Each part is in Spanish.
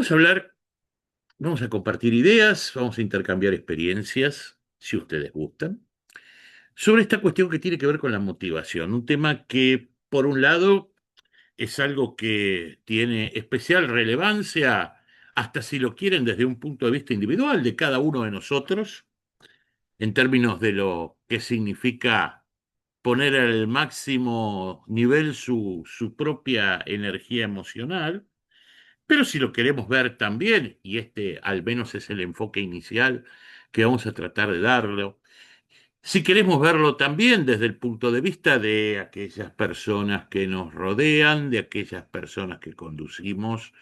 Vamos a hablar, vamos a compartir ideas, vamos a intercambiar experiencias, si ustedes gustan, sobre esta cuestión que tiene que ver con la motivación. Un tema que, por un lado, es algo que tiene especial relevancia, hasta si lo quieren desde un punto de vista individual de cada uno de nosotros, en términos de lo que significa poner al máximo nivel su propia energía emocional. Pero si lo queremos ver también, y este al menos es el enfoque inicial que vamos a tratar de darlo, si queremos verlo también desde el punto de vista de aquellas personas que nos rodean, de aquellas personas que conducimos,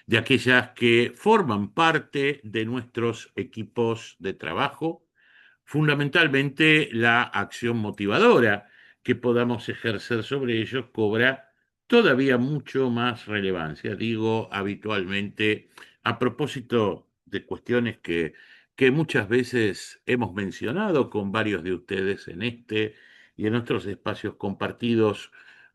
de aquellas que forman parte de nuestros equipos de trabajo, fundamentalmente la acción motivadora que podamos ejercer sobre ellos cobra todavía mucho más relevancia. Digo habitualmente a propósito de cuestiones que muchas veces hemos mencionado con varios de ustedes en este y en otros espacios compartidos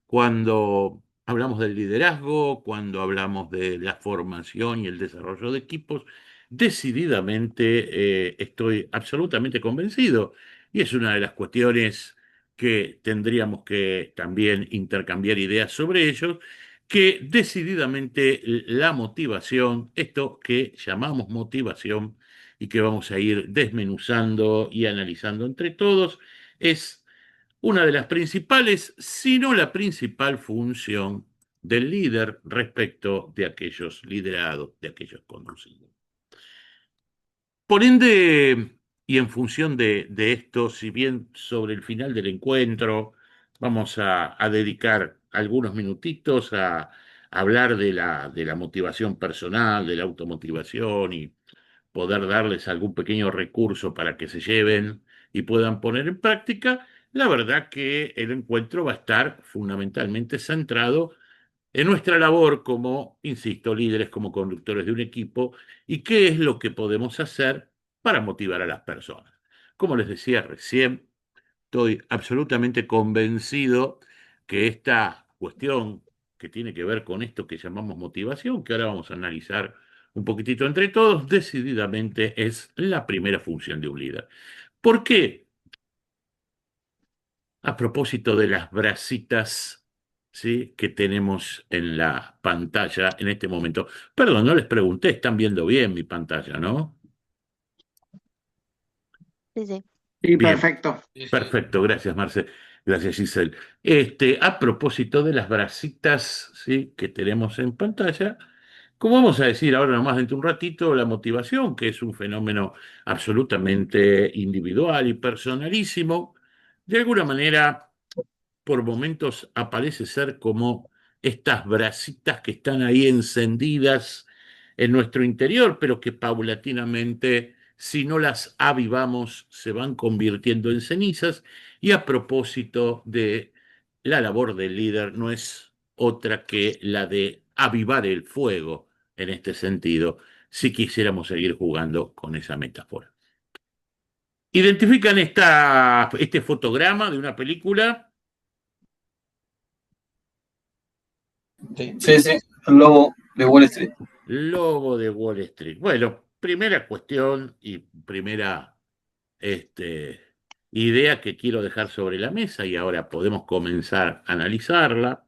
cuando hablamos del liderazgo, cuando hablamos de la formación y el desarrollo de equipos. Decididamente estoy absolutamente convencido y es una de las cuestiones que tendríamos que también intercambiar ideas sobre ellos, que decididamente la motivación, esto que llamamos motivación y que vamos a ir desmenuzando y analizando entre todos, es una de las principales, si no la principal función del líder respecto de aquellos liderados, de aquellos conducidos. Por ende, y en función de esto, si bien sobre el final del encuentro vamos a dedicar algunos minutitos a hablar de la motivación personal, de la automotivación y poder darles algún pequeño recurso para que se lleven y puedan poner en práctica, la verdad que el encuentro va a estar fundamentalmente centrado en nuestra labor como, insisto, líderes, como conductores de un equipo, y qué es lo que podemos hacer para motivar a las personas. Como les decía recién, estoy absolutamente convencido que esta cuestión que tiene que ver con esto que llamamos motivación, que ahora vamos a analizar un poquitito entre todos, decididamente es la primera función de un líder. ¿Por qué? A propósito de las brasitas, ¿sí?, que tenemos en la pantalla en este momento. Perdón, no les pregunté, están viendo bien mi pantalla, ¿no? Sí, sí. Sí, Bien, perfecto. perfecto, gracias, Marce. Gracias, Giselle. A propósito de las brasitas, ¿sí?, que tenemos en pantalla, como vamos a decir ahora nomás dentro de un ratito, la motivación, que es un fenómeno absolutamente individual y personalísimo, de alguna manera por momentos aparece ser como estas brasitas que están ahí encendidas en nuestro interior, pero que paulatinamente, si no las avivamos, se van convirtiendo en cenizas. Y a propósito de la labor del líder, no es otra que la de avivar el fuego en este sentido, si quisiéramos seguir jugando con esa metáfora. Identifican este fotograma de una película. Sí, sí, sí, el lobo de Wall Street. Lobo de Wall Street. Bueno, primera cuestión y primera este, idea que quiero dejar sobre la mesa y ahora podemos comenzar a analizarla.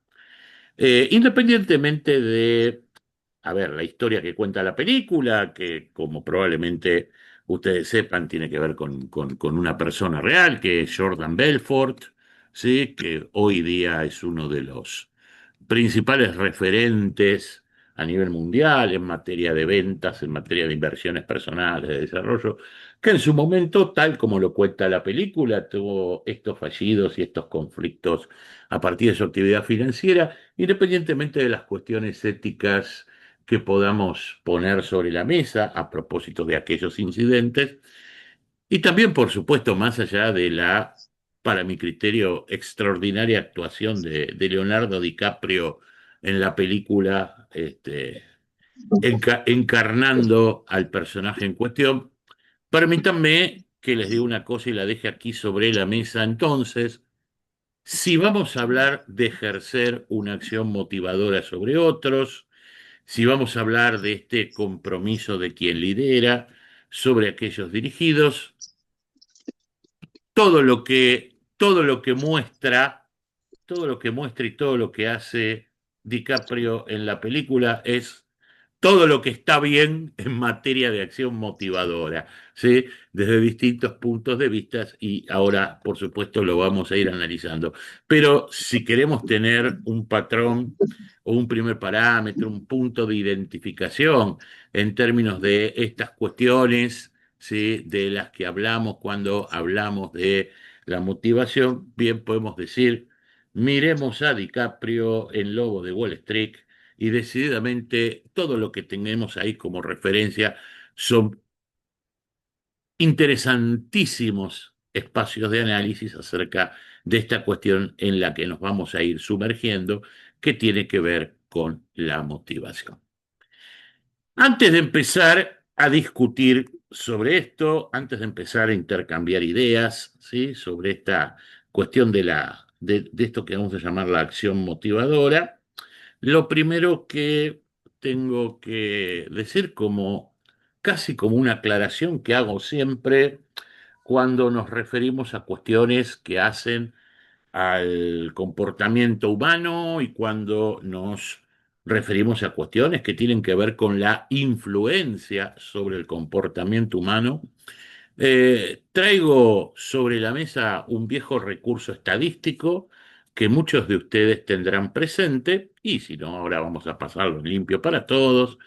Independientemente de, a ver, la historia que cuenta la película, que como probablemente ustedes sepan, tiene que ver con una persona real, que es Jordan Belfort, ¿sí?, que hoy día es uno de los principales referentes a nivel mundial en materia de ventas, en materia de inversiones personales, de desarrollo, que en su momento, tal como lo cuenta la película, tuvo estos fallidos y estos conflictos a partir de su actividad financiera, independientemente de las cuestiones éticas que podamos poner sobre la mesa a propósito de aquellos incidentes, y también, por supuesto, más allá de la, para mi criterio, extraordinaria actuación de Leonardo DiCaprio en la película, encarnando al personaje en cuestión, permítanme que les diga una cosa y la deje aquí sobre la mesa. Entonces, si vamos a hablar de ejercer una acción motivadora sobre otros, si vamos a hablar de este compromiso de quien lidera sobre aquellos dirigidos, todo lo que muestra, todo lo que muestra y todo lo que hace DiCaprio en la película es todo lo que está bien en materia de acción motivadora, ¿sí? Desde distintos puntos de vista y ahora, por supuesto, lo vamos a ir analizando. Pero si queremos tener un patrón o un primer parámetro, un punto de identificación en términos de estas cuestiones, ¿sí? De las que hablamos cuando hablamos de la motivación, bien podemos decir, miremos a DiCaprio en Lobo de Wall Street y decididamente todo lo que tenemos ahí como referencia son interesantísimos espacios de análisis acerca de esta cuestión en la que nos vamos a ir sumergiendo, que tiene que ver con la motivación. Antes de empezar a discutir sobre esto, antes de empezar a intercambiar ideas, ¿sí? Sobre esta cuestión de esto que vamos a llamar la acción motivadora, lo primero que tengo que decir como casi como una aclaración que hago siempre cuando nos referimos a cuestiones que hacen al comportamiento humano y cuando nos referimos a cuestiones que tienen que ver con la influencia sobre el comportamiento humano, traigo sobre la mesa un viejo recurso estadístico que muchos de ustedes tendrán presente, y si no, ahora vamos a pasarlo en limpio para todos,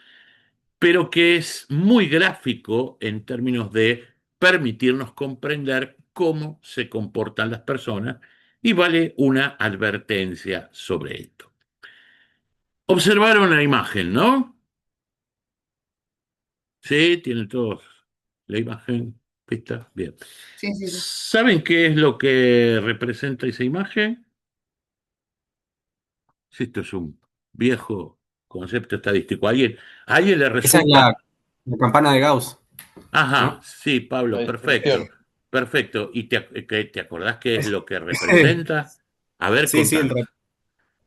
pero que es muy gráfico en términos de permitirnos comprender cómo se comportan las personas y vale una advertencia sobre esto. Observaron la imagen, ¿no? Sí, tienen todos la imagen vista. Bien. Sí, sí, sí. ¿Saben qué es lo que representa esa imagen? Si esto es un viejo concepto estadístico. A alguien le Esa es resulta? la campana de Gauss, Ajá, ¿no? sí, La Pablo, perfecto. distribución. Perfecto. ¿Y te acordás qué es lo que representa? A ver, Sí, sí, sí,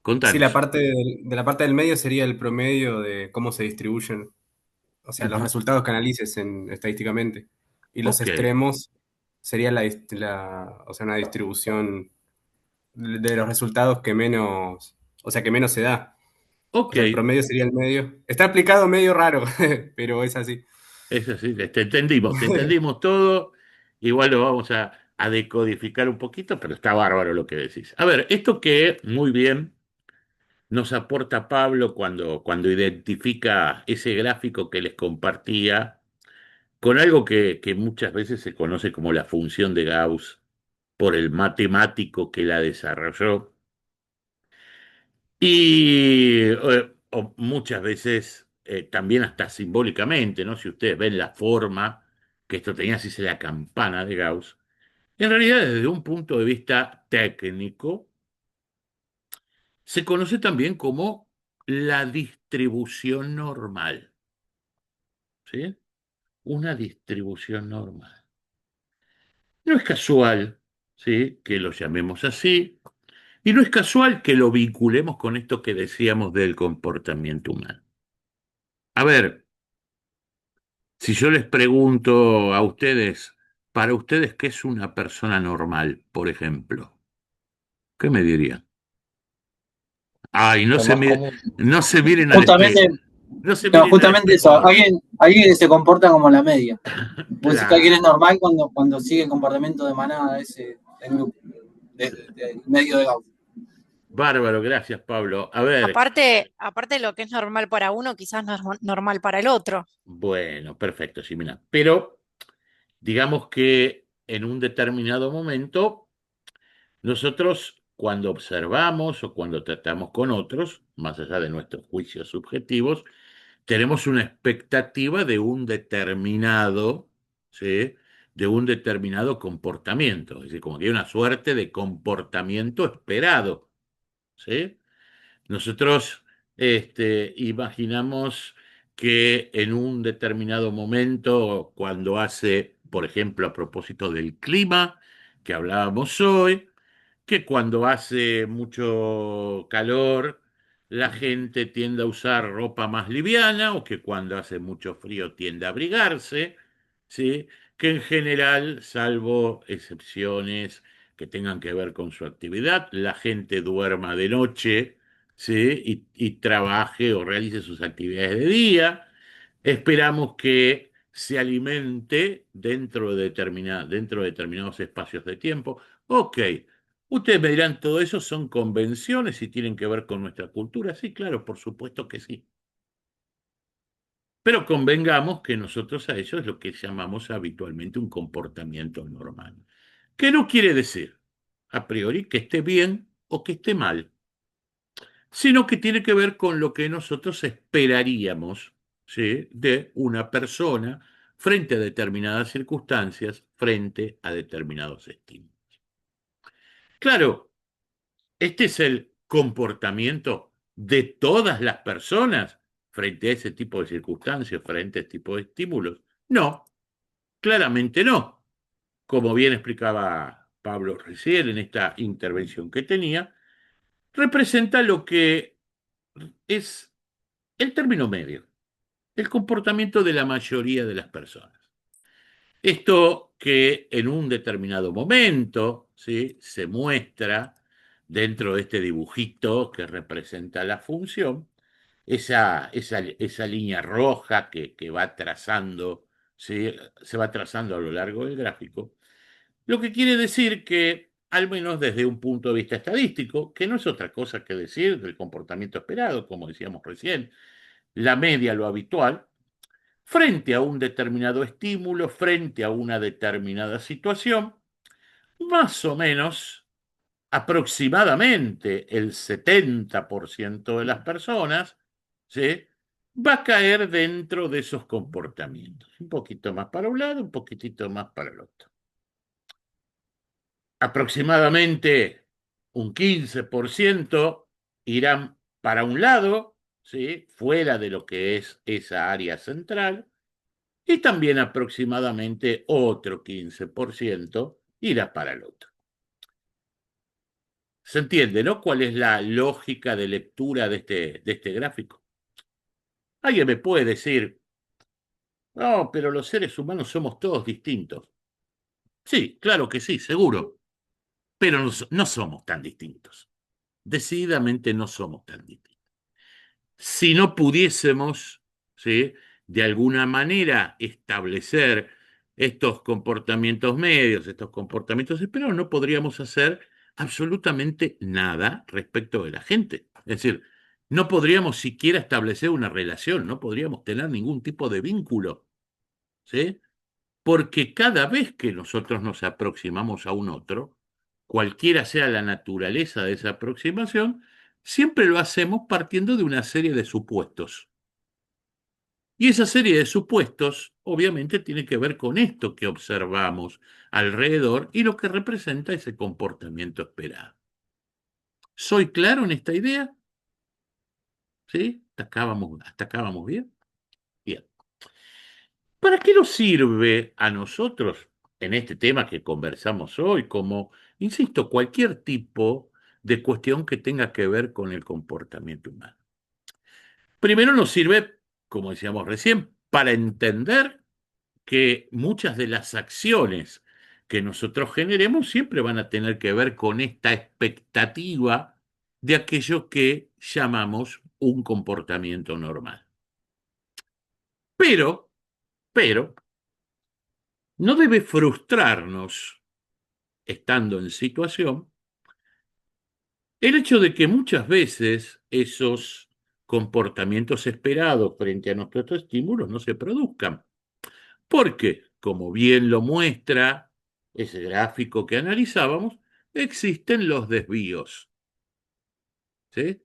contanos. de la parte del medio sería el promedio de cómo se distribuyen, o sea, los Ujú. resultados que analices estadísticamente. Y los Ok, extremos sería o sea, una distribución de los resultados que menos, o sea, que menos se da. O ok. sea, el promedio sería el medio. Está aplicado medio raro, pero es así. Es así, te entendimos todo. Igual lo vamos a decodificar un poquito, pero está bárbaro lo que decís. A ver, esto que muy bien nos aporta Pablo cuando identifica ese gráfico que les compartía con algo que muchas veces se conoce como la función de Gauss por el matemático que la desarrolló. Y o muchas veces también hasta simbólicamente, ¿no? Si ustedes ven la forma que esto tenía, así se la campana de Gauss, en realidad desde un punto de vista técnico, se conoce también como la distribución normal, ¿sí? Una distribución normal. No es casual, ¿sí? Que lo llamemos así, y no es casual que lo vinculemos con esto que decíamos del comportamiento humano. A ver, si yo les pregunto a ustedes, para ustedes, ¿qué es una persona normal, por ejemplo? ¿Qué me dirían? Ay, Lo más común. no se miren al Justamente, espejo. No se no, miren al justamente espejo eso, ahora. alguien que se comporta como la media. Vos decís que alguien es Claro. normal cuando sigue el comportamiento de manada ese del grupo, del medio de Gauss. Bárbaro, gracias, Pablo. A ver, Aparte lo que es normal para uno, quizás no es normal para el otro. bueno, perfecto, Simena. Pero digamos que en un determinado momento, nosotros cuando observamos o cuando tratamos con otros, más allá de nuestros juicios subjetivos, tenemos una expectativa de un determinado, ¿sí? De un determinado comportamiento. Es decir, como que hay una suerte de comportamiento esperado, ¿sí? Nosotros imaginamos que en un determinado momento, cuando hace, por ejemplo, a propósito del clima que hablábamos hoy, que cuando hace mucho calor, la gente tiende a usar ropa más liviana o que cuando hace mucho frío tiende a abrigarse, ¿sí? Que en general, salvo excepciones que tengan que ver con su actividad, la gente duerma de noche, ¿sí? Y trabaje o realice sus actividades de día. Esperamos que se alimente dentro de determinados espacios de tiempo. Ok, ustedes me dirán, ¿todo eso son convenciones y tienen que ver con nuestra cultura? Sí, claro, por supuesto que sí. Pero convengamos que nosotros a eso es lo que llamamos habitualmente un comportamiento normal. Que no quiere decir, a priori, que esté bien o que esté mal, sino que tiene que ver con lo que nosotros esperaríamos, ¿sí?, de una persona frente a determinadas circunstancias, frente a determinados estímulos. Claro, este es el comportamiento de todas las personas frente a ese tipo de circunstancias, frente a este tipo de estímulos. No, claramente no. Como bien explicaba Pablo recién en esta intervención que tenía, representa lo que es el término medio, el comportamiento de la mayoría de las personas. Esto que en un determinado momento, ¿sí?, se muestra dentro de este dibujito que representa la función, esa línea roja que va trazando, ¿sí?, se va trazando a lo largo del gráfico, lo que quiere decir que, al menos desde un punto de vista estadístico, que no es otra cosa que decir del comportamiento esperado, como decíamos recién, la media, lo habitual, frente a un determinado estímulo, frente a una determinada situación, más o menos, aproximadamente el 70% de las personas, ¿sí?, va a caer dentro de esos comportamientos. Un poquito más para un lado, un poquitito más para el otro. Aproximadamente un 15% irán para un lado, ¿sí?, fuera de lo que es esa área central, y también aproximadamente otro 15% irá para el otro. ¿Se entiende, no? ¿Cuál es la lógica de lectura de este gráfico? Alguien me puede decir, no, pero los seres humanos somos todos distintos. Sí, claro que sí, seguro, pero no somos tan distintos. Decididamente no somos tan distintos. Si no pudiésemos, ¿sí?, de alguna manera establecer estos comportamientos medios, estos comportamientos esperados, no podríamos hacer absolutamente nada respecto de la gente. Es decir, no podríamos siquiera establecer una relación, no podríamos tener ningún tipo de vínculo, ¿sí? Porque cada vez que nosotros nos aproximamos a un otro, cualquiera sea la naturaleza de esa aproximación, siempre lo hacemos partiendo de una serie de supuestos. Y esa serie de supuestos, obviamente, tiene que ver con esto que observamos alrededor y lo que representa ese comportamiento esperado. ¿Soy claro en esta idea? ¿Sí? ¿Hasta acá vamos bien? Bien. ¿Para qué nos sirve a nosotros en este tema que conversamos hoy, como, insisto, cualquier tipo de cuestión que tenga que ver con el comportamiento humano? Primero nos sirve, como decíamos recién, para entender que muchas de las acciones que nosotros generemos siempre van a tener que ver con esta expectativa de aquello que llamamos un comportamiento normal. Pero, no debe frustrarnos, estando en situación, el hecho de que muchas veces esos comportamientos esperados frente a nuestros estímulos no se produzcan. Porque, como bien lo muestra ese gráfico que analizábamos, existen los desvíos, ¿sí?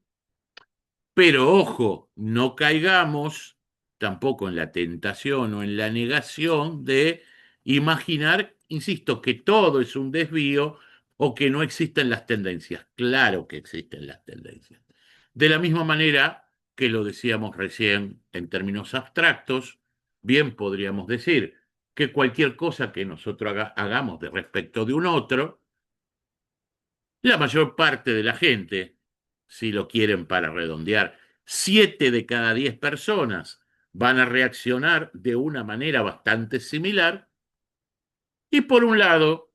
Pero ojo, no caigamos tampoco en la tentación o en la negación de imaginar, insisto, que todo es un desvío o que no existen las tendencias. Claro que existen las tendencias. De la misma manera que lo decíamos recién en términos abstractos, bien podríamos decir que cualquier cosa que nosotros hagamos de respecto de un otro, la mayor parte de la gente, si lo quieren para redondear, 7 de cada 10 personas van a reaccionar de una manera bastante similar, y por un lado,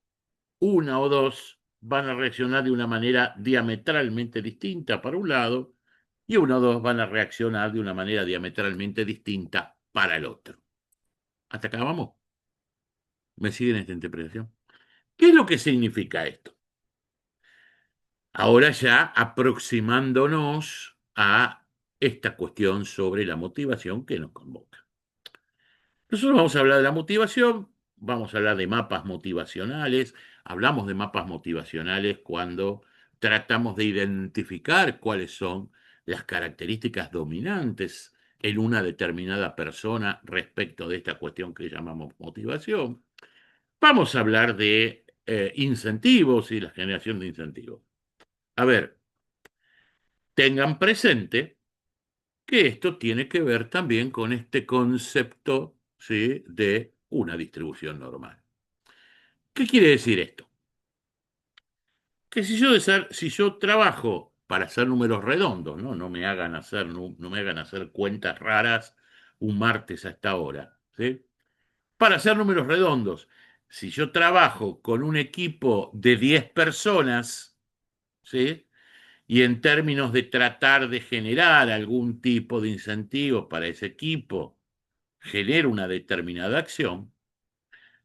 una o dos van a reaccionar de una manera diametralmente distinta para un lado, y uno o dos van a reaccionar de una manera diametralmente distinta para el otro. ¿Hasta acá vamos? ¿Me siguen esta interpretación? ¿Qué es lo que significa esto? Ahora ya aproximándonos a esta cuestión sobre la motivación que nos convoca. Nosotros vamos a hablar de la motivación, vamos a hablar de mapas motivacionales, hablamos de mapas motivacionales cuando tratamos de identificar cuáles son las características dominantes en una determinada persona respecto de esta cuestión que llamamos motivación. Vamos a hablar de incentivos y la generación de incentivos. A ver, tengan presente que esto tiene que ver también con este concepto, ¿sí?, de una distribución normal. ¿Qué quiere decir esto? Que si yo trabajo para hacer números redondos, ¿no? No me hagan hacer cuentas raras un martes a esta hora, ¿sí? Para hacer números redondos, si yo trabajo con un equipo de 10 personas, ¿sí?, y en términos de tratar de generar algún tipo de incentivo para ese equipo, genero una determinada acción,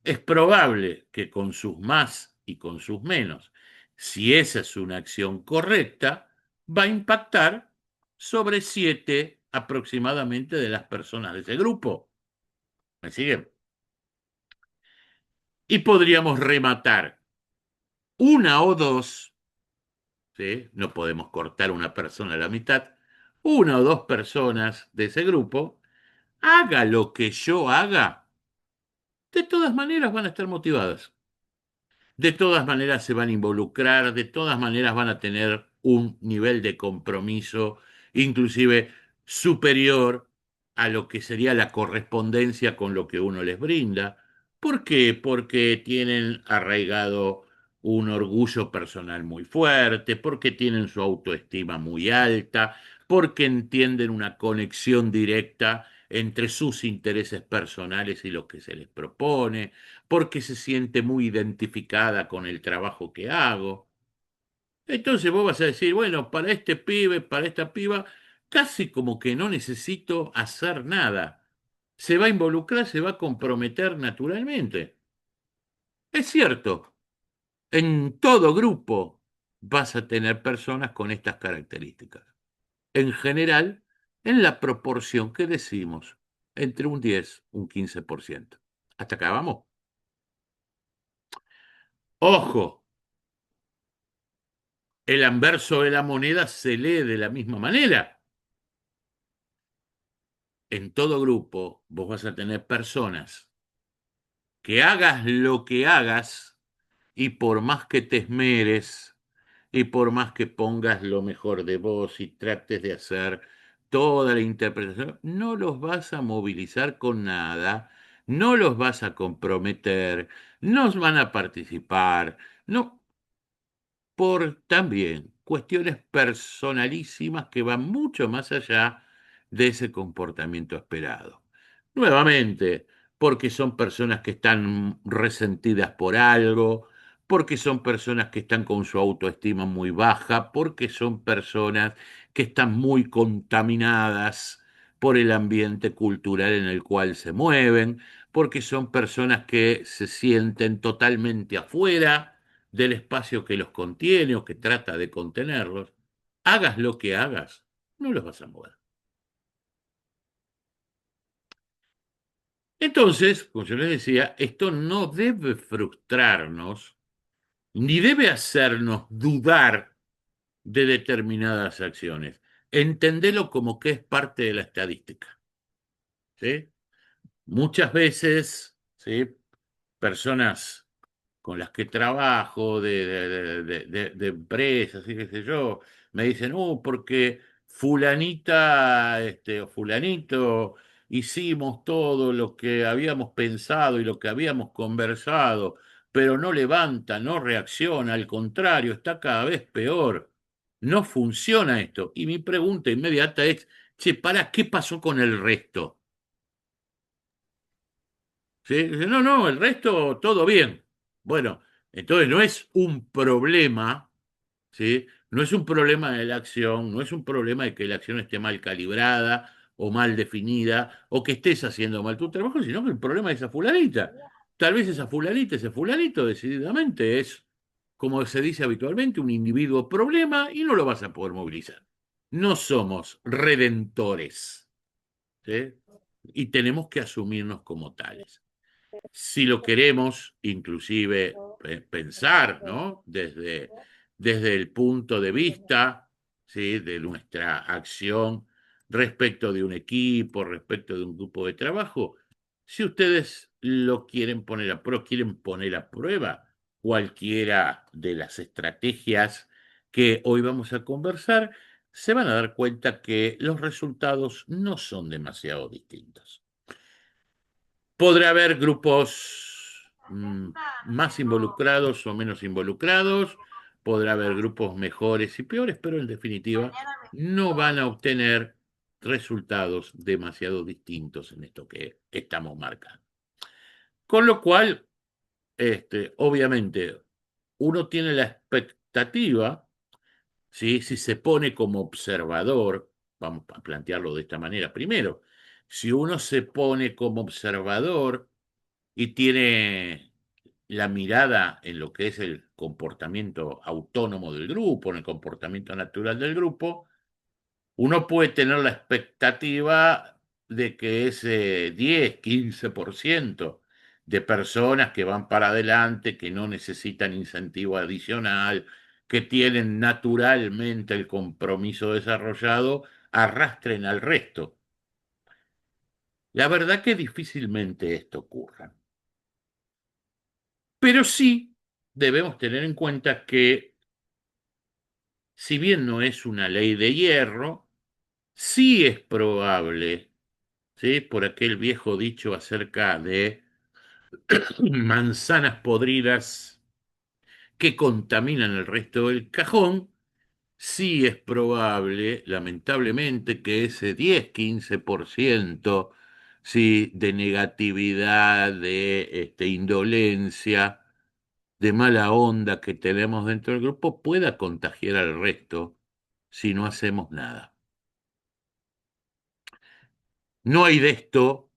es probable que con sus más y con sus menos, si esa es una acción correcta, va a impactar sobre 7 aproximadamente de las personas de ese grupo. ¿Me siguen? Y podríamos rematar una o dos, ¿sí? No podemos cortar una persona a la mitad, una o dos personas de ese grupo, haga lo que yo haga, de todas maneras van a estar motivadas. De todas maneras se van a involucrar, de todas maneras van a tener un nivel de compromiso inclusive superior a lo que sería la correspondencia con lo que uno les brinda. ¿Por qué? Porque tienen arraigado un orgullo personal muy fuerte, porque tienen su autoestima muy alta, porque entienden una conexión directa entre sus intereses personales y lo que se les propone, porque se siente muy identificada con el trabajo que hago. Entonces vos vas a decir, bueno, para este pibe, para esta piba, casi como que no necesito hacer nada. Se va a involucrar, se va a comprometer naturalmente. Es cierto, en todo grupo vas a tener personas con estas características. En general, en la proporción que decimos, entre un 10 y un 15%. ¿Hasta acá vamos? Ojo, el anverso de la moneda se lee de la misma manera. En todo grupo vos vas a tener personas que hagas lo que hagas y por más que te esmeres y por más que pongas lo mejor de vos y trates de hacer toda la interpretación, no los vas a movilizar con nada, no los vas a comprometer, no van a participar, no, por también cuestiones personalísimas que van mucho más allá de ese comportamiento esperado. Nuevamente, porque son personas que están resentidas por algo, porque son personas que están con su autoestima muy baja, porque son personas que están muy contaminadas por el ambiente cultural en el cual se mueven, porque son personas que se sienten totalmente afuera del espacio que los contiene o que trata de contenerlos. Hagas lo que hagas, no los vas a mover. Entonces, como yo les decía, esto no debe frustrarnos ni debe hacernos dudar de determinadas acciones. Entendelo como que es parte de la estadística. ¿Sí? Muchas veces, ¿sí?, personas con las que trabajo, de empresas y qué sé yo, me dicen, porque fulanita, o fulanito, hicimos todo lo que habíamos pensado y lo que habíamos conversado, pero no levanta, no reacciona, al contrario, está cada vez peor. no funciona esto. Y mi pregunta inmediata es, che, ¿qué pasó con el resto? ¿Sí? Dice, no, no, el resto todo bien. Bueno, entonces no es un problema, ¿sí? No es un problema de la acción, no es un problema de que la acción esté mal calibrada o mal definida o que estés haciendo mal tu trabajo, sino que el problema es esa fulanita. Tal vez esa fulanita, ese fulanito, decididamente es, como se dice habitualmente, un individuo problema y no lo vas a poder movilizar. No somos redentores, ¿sí? Y tenemos que asumirnos como tales. Si lo queremos, inclusive pensar, ¿no? Desde el punto de vista, ¿sí? De nuestra acción respecto de un equipo, respecto de un grupo de trabajo, si ustedes lo quieren poner a prueba cualquiera de las estrategias que hoy vamos a conversar, se van a dar cuenta que los resultados no son demasiado distintos. Podrá haber grupos más involucrados o menos involucrados, podrá haber grupos mejores y peores, pero en definitiva no van a obtener resultados demasiado distintos en esto que estamos marcando. Con lo cual, obviamente, uno tiene la expectativa, ¿sí? Si se pone como observador, vamos a plantearlo de esta manera primero, si uno se pone como observador, y tiene la mirada en lo que es el comportamiento autónomo del grupo, en el comportamiento natural del grupo, uno puede tener la expectativa de que ese 10, 15% de personas que van para adelante, que no necesitan incentivo adicional, que tienen naturalmente el compromiso desarrollado, arrastren al resto. La verdad que difícilmente esto ocurra. Pero sí debemos tener en cuenta que, si bien no es una ley de hierro, sí es probable, ¿sí? Por aquel viejo dicho acerca de manzanas podridas que contaminan el resto del cajón, sí es probable, lamentablemente, que ese 10-15%, ¿sí? De negatividad, de indolencia, de mala onda que tenemos dentro del grupo pueda contagiar al resto si no hacemos nada. No hay de esto,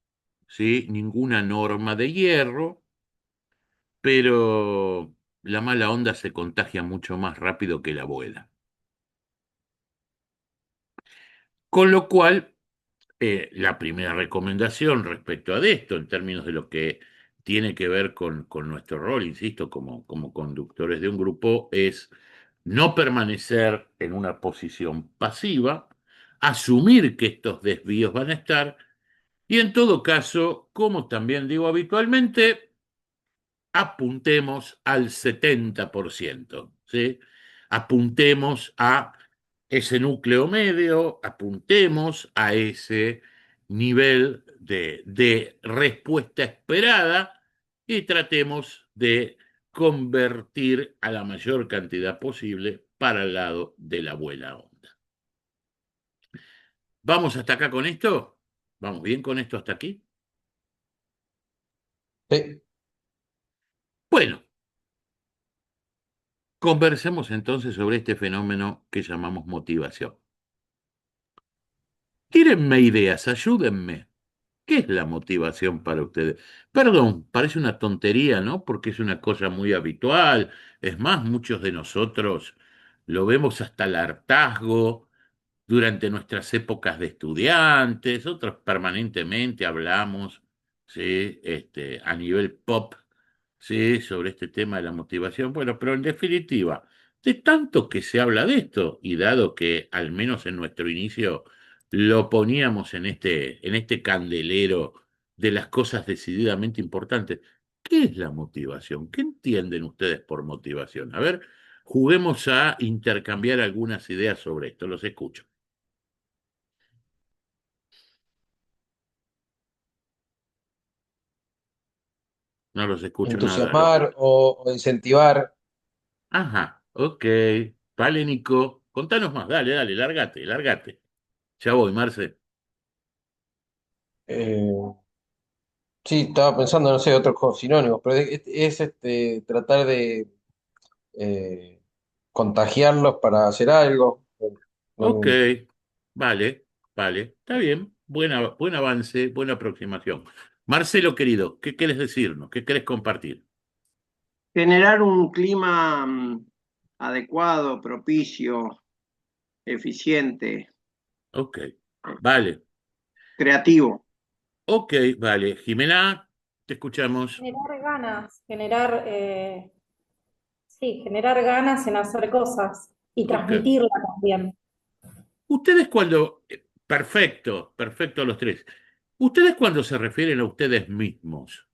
¿sí? Ninguna norma de hierro, pero la mala onda se contagia mucho más rápido que la buena. Con lo cual, la primera recomendación respecto a esto, en términos de lo que tiene que ver con nuestro rol, insisto, como conductores de un grupo, es no permanecer en una posición pasiva, asumir que estos desvíos van a estar y en todo caso, como también digo habitualmente, apuntemos al 70%, ¿sí? Apuntemos a ese núcleo medio, apuntemos a ese nivel de respuesta esperada y tratemos de convertir a la mayor cantidad posible para el lado de la buena onda. ¿Vamos hasta acá con esto? ¿Vamos bien con esto hasta aquí? Sí. Bueno, conversemos entonces sobre este fenómeno que llamamos motivación. Tírenme ideas, ayúdenme. ¿Qué es la motivación para ustedes? Perdón, parece una tontería, ¿no? Porque es una cosa muy habitual. Es más, muchos de nosotros lo vemos hasta el hartazgo durante nuestras épocas de estudiantes, otros permanentemente hablamos, ¿sí? A nivel pop, ¿sí? Sobre este tema de la motivación. Bueno, pero en definitiva, de tanto que se habla de esto, y dado que al menos en nuestro inicio lo poníamos en este candelero de las cosas decididamente importantes, ¿qué es la motivación? ¿Qué entienden ustedes por motivación? A ver, juguemos a intercambiar algunas ideas sobre esto, los escucho. No los escucho nada. Entusiasmar o incentivar. Ajá, ok. Vale, Nico, Contanos más, dale, dale, lárgate, lárgate. Ya voy, Marce. Eh, sí, estaba pensando, no sé, otros sinónimos, pero tratar de eh, contagiarlos para hacer algo. Ok, No- vale, vale, está bien. Buen avance, buena aproximación. Marcelo, querido, ¿qué quieres decirnos? ¿Qué querés compartir? Generar un clima adecuado, propicio, eficiente, Ok, vale, creativo. ok, vale. Jimena, te escuchamos. Generar ganas, sí, generar ganas en hacer cosas y Ok. transmitirla también. Ustedes cuando, perfecto, perfecto los tres. Ustedes cuando se refieren a ustedes mismos,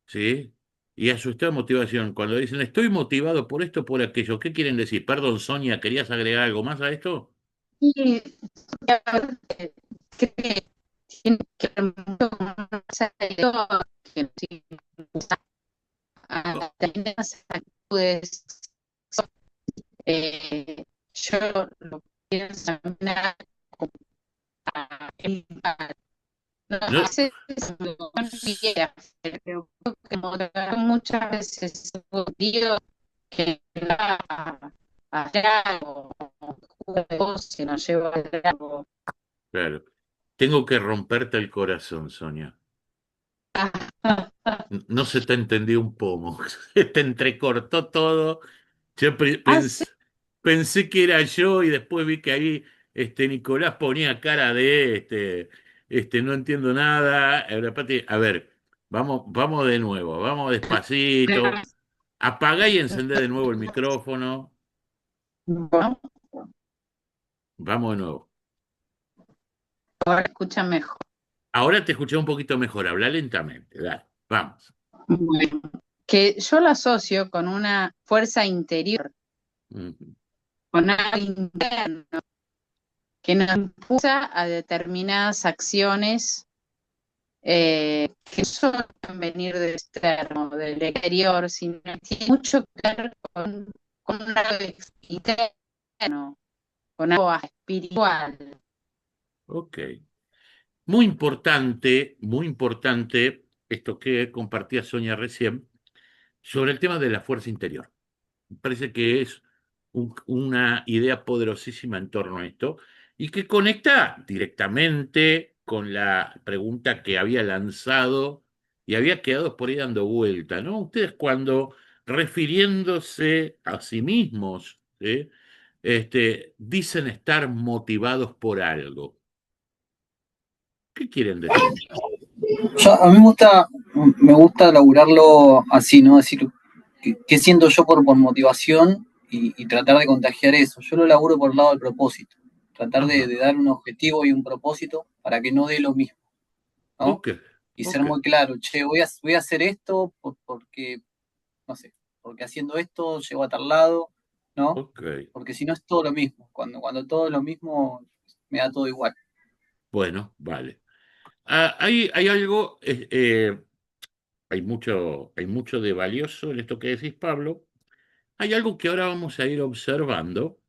¿sí? Y a su estado de motivación, cuando dicen estoy motivado por esto, por aquello, ¿qué quieren decir? Perdón, Sonia, ¿querías agregar algo más a esto? Y la verdad que creo que tiene que ver mucho con una serie que sí, Oh, también las actitudes. Yo lo pienso también no, a no, veces no olvidé, pero creo que muchas veces digo que va a hacer algo, se nos lleva a hacer algo. claro. Tengo que romperte el corazón, Sonia. No se te entendió un pomo. Se te entrecortó todo. Yo Hace pensé que era yo y después vi que ahí Nicolás ponía cara de no entiendo nada. Aparte, a ver, vamos de nuevo, vamos despacito. Apagá y encendé de nuevo el micrófono. bueno, Vamos de nuevo. ahora escucha mejor. Ahora te escuché un poquito mejor. Habla lentamente. Dale, vamos. Bueno, que yo lo asocio con una fuerza interior, Ujú. con algo interno, que nos impulsa a determinadas acciones que no solo pueden venir del externo, del exterior, sino que tiene mucho que ver con algo interno, con algo espiritual. Ok. Muy importante esto que compartía Sonia recién sobre el tema de la fuerza interior. Me parece que es una idea poderosísima en torno a esto y que conecta directamente con la pregunta que había lanzado y había quedado por ahí dando vuelta, ¿no? Ustedes cuando refiriéndose a sí mismos, ¿sí? Dicen estar motivados por algo. ¿Qué quieren decir? A mí me gusta laburarlo así, ¿no? Decir, ¿qué siento yo por motivación? Y tratar de contagiar eso. Yo lo laburo por el lado del propósito. Tratar Ajá, de dar un objetivo y un propósito para que no dé lo mismo, ¿no? ok, Y ser ok, muy claro, che, voy a hacer esto porque, no sé, porque haciendo esto llego a tal lado, ¿no? ok. Porque si no es todo lo mismo. Cuando todo es lo mismo, me da todo igual. Bueno, vale. Hay algo, hay mucho de valioso en esto que decís, Pablo. Hay algo que ahora vamos a ir observando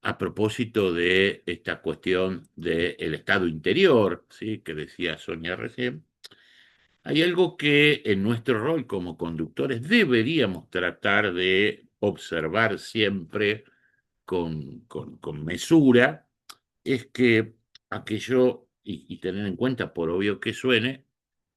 a propósito de esta cuestión del estado interior, ¿sí? Que decía Sonia recién. Hay algo que en nuestro rol como conductores deberíamos tratar de observar siempre con mesura, es que aquello, y tener en cuenta, por obvio que suene,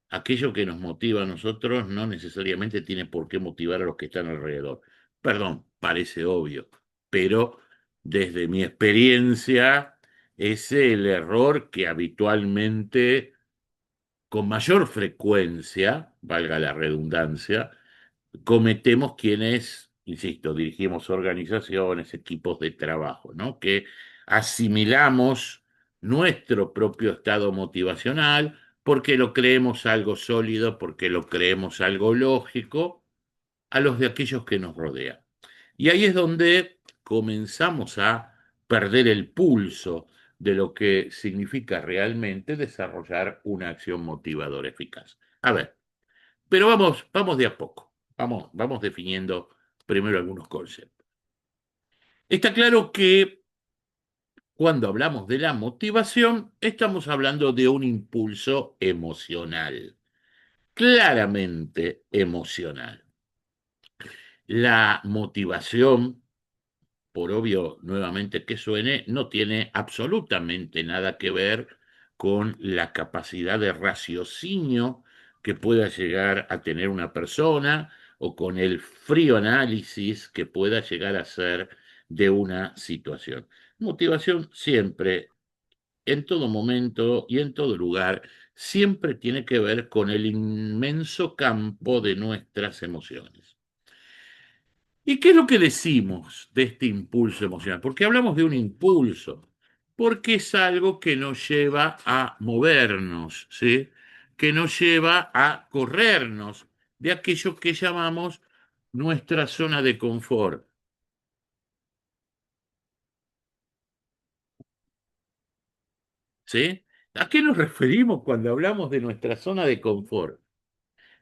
aquello que nos motiva a nosotros no necesariamente tiene por qué motivar a los que están alrededor. Perdón, parece obvio, pero desde mi experiencia es el error que habitualmente, con mayor frecuencia, valga la redundancia, cometemos quienes, insisto, dirigimos organizaciones, equipos de trabajo, ¿no? Que asimilamos nuestro propio estado motivacional porque lo creemos algo sólido, porque lo creemos algo lógico, a los de aquellos que nos rodean. Y ahí es donde comenzamos a perder el pulso de lo que significa realmente desarrollar una acción motivadora eficaz. A ver, pero vamos de a poco. Vamos definiendo primero algunos conceptos. Está claro que cuando hablamos de la motivación, estamos hablando de un impulso emocional, claramente emocional. La motivación, por obvio nuevamente que suene, no tiene absolutamente nada que ver con la capacidad de raciocinio que pueda llegar a tener una persona o con el frío análisis que pueda llegar a ser de una situación. Motivación siempre, en todo momento y en todo lugar, siempre tiene que ver con el inmenso campo de nuestras emociones. ¿Y qué es lo que decimos de este impulso emocional? Porque hablamos de un impulso, porque es algo que nos lleva a movernos, ¿sí? Que nos lleva a corrernos de aquello que llamamos nuestra zona de confort, ¿sí? ¿A qué nos referimos cuando hablamos de nuestra zona de confort?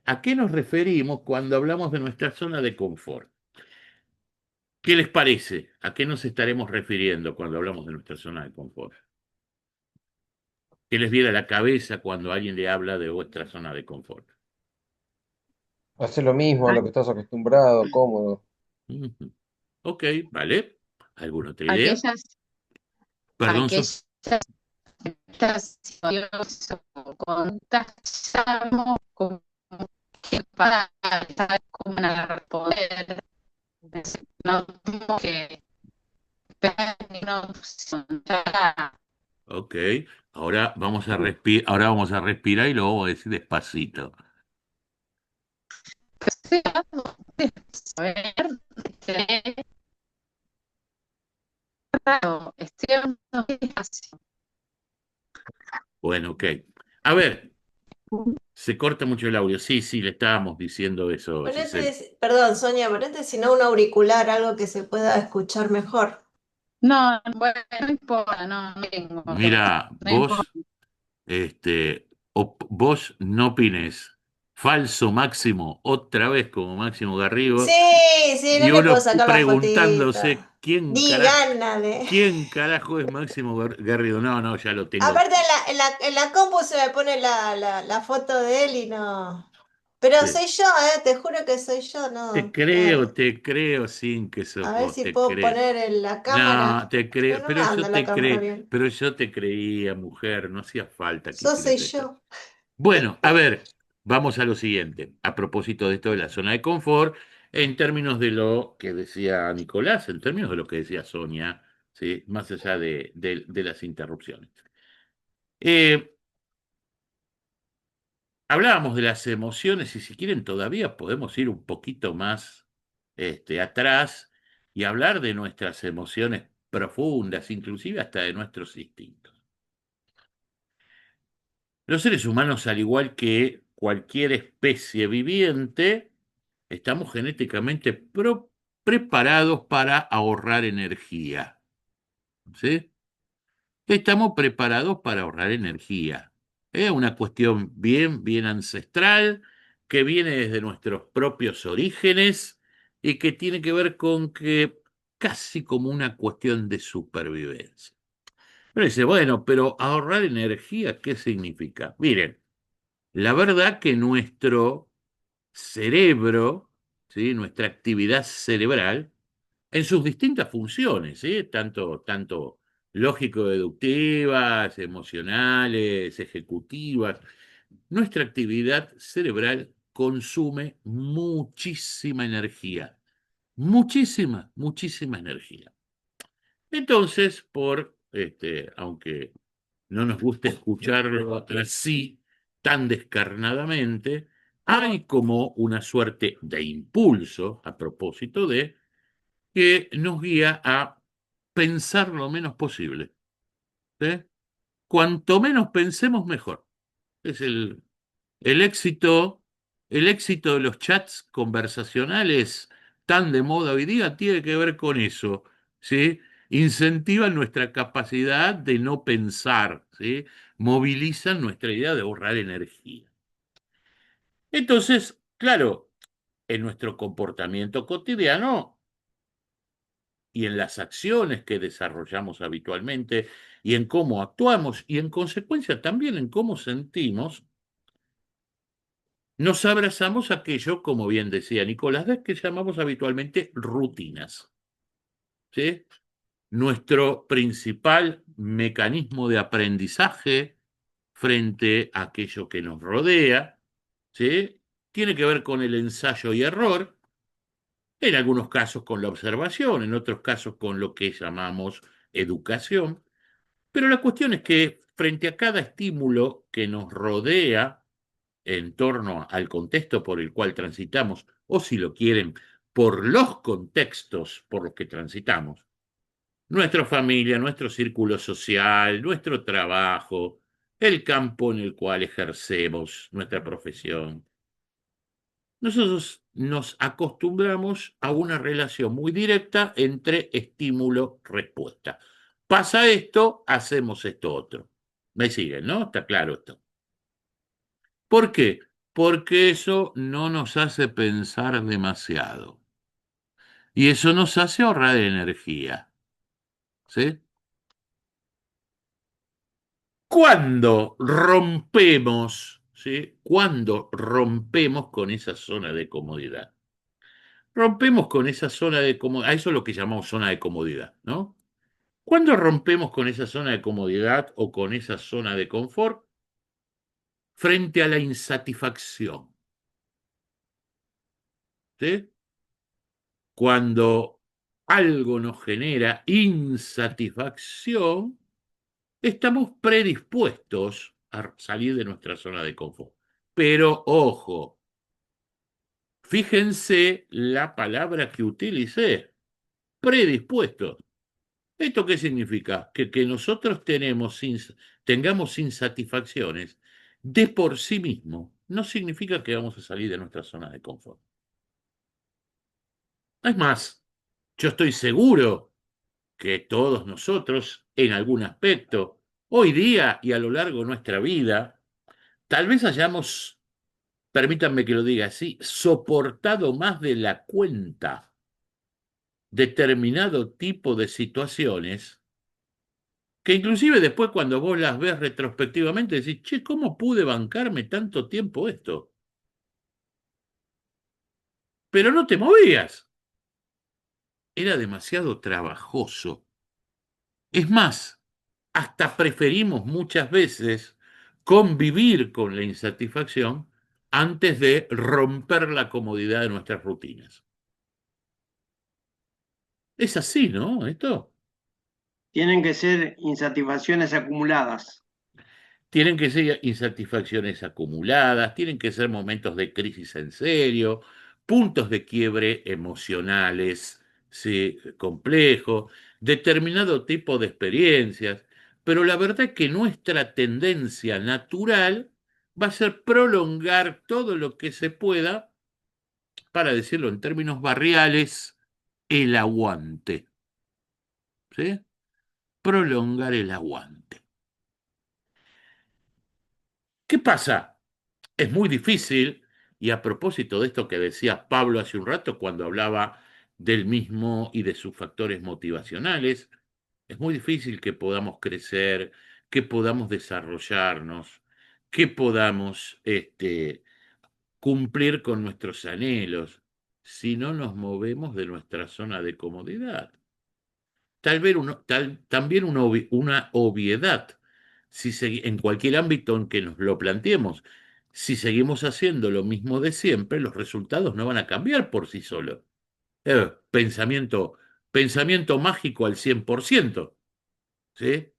¿A qué nos referimos cuando hablamos de nuestra zona de confort? ¿Qué les parece? ¿A qué nos estaremos refiriendo cuando hablamos de nuestra zona de confort? ¿Qué les viene a la cabeza cuando alguien le habla de vuestra zona de confort? Hacer lo mismo a lo que estás acostumbrado, cómodo. Ujú. Ok, vale. ¿Alguna otra idea? Aquellas, Perdón, aquellas situaciones o contactamos con que para saber cómo van a responder. No tenemos que esperar ninguna opción. Ya, ok. Ahora vamos a respirar y luego voy a decir despacito. que sea, saber que claro, estoy en un espacio. Bueno, ok. A ver, se corta mucho el audio. Sí, sí, le estábamos diciendo eso, Giselle. Perdón, Sonia, ponete si no un auricular, algo que se pueda escuchar mejor. No, bueno, no importa, no tengo, Mira, no importa. vos no opines. Falso Máximo, otra vez como Máximo Sí, Garrigo, sí, y no le puedo uno sacar la fotito. preguntándose Ni gana de. quién carajo es Máximo Garrido. No, no, ya lo tengo. Aparte en la compu se me pone la foto de él y no. Pero Sí. soy yo, te juro que soy yo, no. Te creo sin que sos A ver vos, si te puedo creo. poner en la No, cámara. te Pero creo, no me anda la cámara bien. pero yo te creía, mujer, no hacía falta que Yo soy hicieras esto. yo. Bueno, a ver, vamos a lo siguiente. A propósito de esto de la zona de confort, en términos de lo que decía Nicolás, en términos de lo que decía Sonia, ¿sí? Más allá de las interrupciones. Eh, Hablábamos de las emociones y si quieren todavía podemos ir un poquito más atrás y hablar de nuestras emociones profundas, inclusive hasta de nuestros instintos. Los seres humanos, al igual que cualquier especie viviente, estamos genéticamente preparados para ahorrar energía. ¿Sí? Estamos preparados para ahorrar energía. Es una cuestión bien, bien ancestral, que viene desde nuestros propios orígenes y que tiene que ver con que casi como una cuestión de supervivencia. Pero dice, bueno, pero ahorrar energía, ¿qué significa? Miren, la verdad que nuestro cerebro, ¿sí? Nuestra actividad cerebral, en sus distintas funciones, ¿sí? Tanto lógico-deductivas, emocionales, ejecutivas. Nuestra actividad cerebral consume muchísima energía, muchísima, muchísima energía. Entonces, aunque no nos gusta escucharlo así tan descarnadamente, hay como una suerte de impulso a propósito de que nos guía a pensar lo menos posible. ¿Sí? Cuanto menos pensemos, mejor. Es el éxito, el éxito de los chats conversacionales tan de moda hoy día tiene que ver con eso, ¿sí? Incentivan nuestra capacidad de no pensar, ¿sí? Movilizan nuestra idea de ahorrar energía. Entonces, claro, en nuestro comportamiento cotidiano y en las acciones que desarrollamos habitualmente y en cómo actuamos y en consecuencia también en cómo sentimos, nos abrazamos aquello, como bien decía Nicolás, que llamamos habitualmente rutinas. ¿Sí? Nuestro principal mecanismo de aprendizaje frente a aquello que nos rodea, ¿sí? Tiene que ver con el ensayo y error, en algunos casos con la observación, en otros casos con lo que llamamos educación, pero la cuestión es que frente a cada estímulo que nos rodea en torno al contexto por el cual transitamos, o si lo quieren, por los contextos por los que transitamos, nuestra familia, nuestro círculo social, nuestro trabajo, el campo en el cual ejercemos nuestra profesión. Nosotros nos acostumbramos a una relación muy directa entre estímulo-respuesta. Pasa esto, hacemos esto otro. ¿Me siguen, no? Está claro esto. ¿Por qué? Porque eso no nos hace pensar demasiado. Y eso nos hace ahorrar energía. ¿Sí? Cuando rompemos, ¿sí? Cuando rompemos con esa zona de comodidad. Rompemos con esa zona de comodidad, a eso es lo que llamamos zona de comodidad, ¿no? Cuando rompemos con esa zona de comodidad o con esa zona de confort frente a la insatisfacción, ¿sí? Cuando algo nos genera insatisfacción, estamos predispuestos a salir de nuestra zona de confort. Pero ojo, fíjense la palabra que utilicé, predispuestos. ¿Esto qué significa? Que nosotros tengamos insatisfacciones de por sí mismo no significa que vamos a salir de nuestra zona de confort. Es más, yo estoy seguro que todos nosotros, en algún aspecto, hoy día y a lo largo de nuestra vida, tal vez hayamos, permítanme que lo diga así, soportado más de la cuenta determinado tipo de situaciones que inclusive después cuando vos las ves retrospectivamente decís, che, ¿cómo pude bancarme tanto tiempo esto? Pero no te movías. Era demasiado trabajoso. Es más, hasta preferimos muchas veces convivir con la insatisfacción antes de romper la comodidad de nuestras rutinas. Es así, ¿no? Esto. Tienen que ser insatisfacciones acumuladas. Tienen que ser insatisfacciones acumuladas, tienen que ser momentos de crisis en serio, puntos de quiebre emocionales, sí, complejos, determinado tipo de experiencias, pero la verdad es que nuestra tendencia natural va a ser prolongar todo lo que se pueda, para decirlo en términos barriales, el aguante. ¿Sí? Prolongar el aguante. ¿Qué pasa? Es muy difícil, y a propósito de esto que decía Pablo hace un rato cuando hablaba del mismo y de sus factores motivacionales, es muy difícil que podamos crecer, que podamos desarrollarnos, que podamos cumplir con nuestros anhelos si no nos movemos de nuestra zona de comodidad. También una obviedad, en cualquier ámbito en que nos lo planteemos. Si seguimos haciendo lo mismo de siempre, los resultados no van a cambiar por sí solos. Pensamiento mágico al 100%. ¿Sí?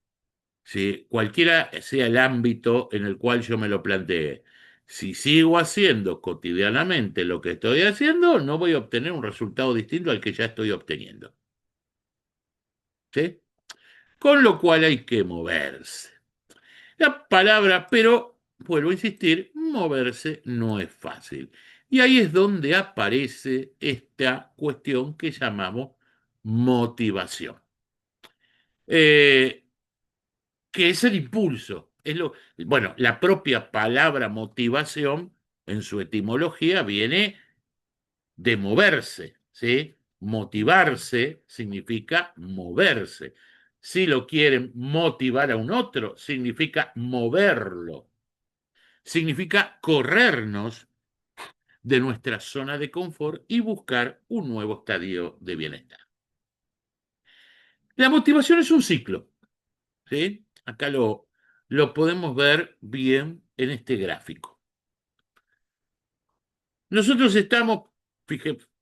Si cualquiera sea el ámbito en el cual yo me lo plantee, si sigo haciendo cotidianamente lo que estoy haciendo, no voy a obtener un resultado distinto al que ya estoy obteniendo. ¿Sí? Con lo cual hay que moverse. La palabra, pero, vuelvo a insistir, moverse no es fácil. Y ahí es donde aparece esta cuestión que llamamos motivación, que es el impulso. Bueno, la propia palabra motivación, en su etimología, viene de moverse, ¿sí? motivarse significa moverse. Si lo quieren motivar a un otro, significa moverlo. Significa corrernos de nuestra zona de confort y buscar un nuevo estadio de bienestar. La motivación es un ciclo, ¿sí? Acá lo podemos ver bien en este gráfico. Nosotros estamos,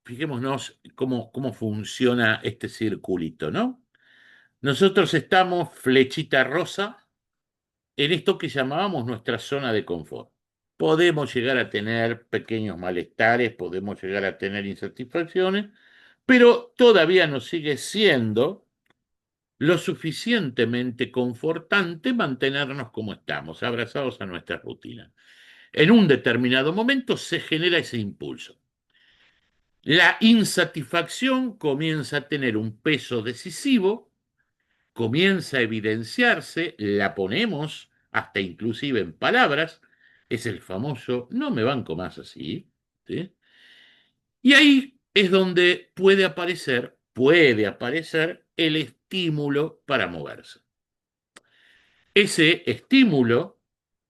fijémonos cómo funciona este circulito, ¿no? Nosotros estamos flechita rosa en esto que llamábamos nuestra zona de confort. Podemos llegar a tener pequeños malestares, podemos llegar a tener insatisfacciones, pero todavía nos sigue siendo lo suficientemente confortante mantenernos como estamos, abrazados a nuestra rutina. En un determinado momento se genera ese impulso. La insatisfacción comienza a tener un peso decisivo, comienza a evidenciarse, la ponemos hasta inclusive en palabras, es el famoso no me banco más así, ¿sí? Y ahí es donde puede aparecer el estímulo para moverse. Ese estímulo,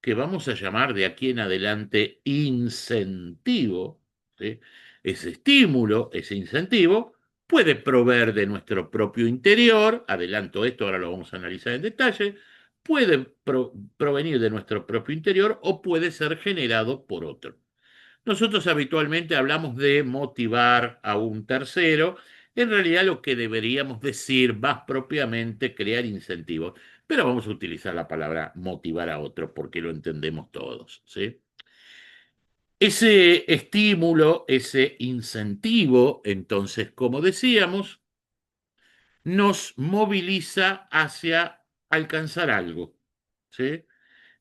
que vamos a llamar de aquí en adelante incentivo, ¿sí? Ese estímulo, ese incentivo, puede provenir de nuestro propio interior, adelanto esto, ahora lo vamos a analizar en detalle, puede provenir de nuestro propio interior o puede ser generado por otro. Nosotros habitualmente hablamos de motivar a un tercero. En realidad lo que deberíamos decir más propiamente, crear incentivos. Pero vamos a utilizar la palabra motivar a otro porque lo entendemos todos, ¿sí? Ese estímulo, ese incentivo, entonces, como decíamos, nos moviliza hacia alcanzar algo, ¿sí?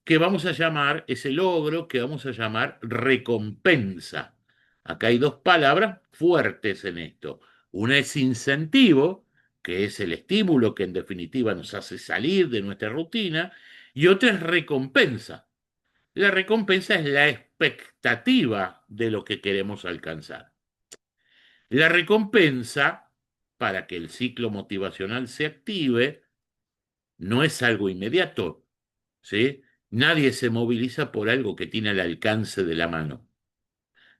Que vamos a llamar, ese logro que vamos a llamar recompensa. Acá hay dos palabras fuertes en esto. Una es incentivo, que es el estímulo que en definitiva nos hace salir de nuestra rutina, y otra es recompensa. La recompensa es la expectativa de lo que queremos alcanzar. La recompensa, para que el ciclo motivacional se active, no es algo inmediato, ¿sí? Nadie se moviliza por algo que tiene al alcance de la mano.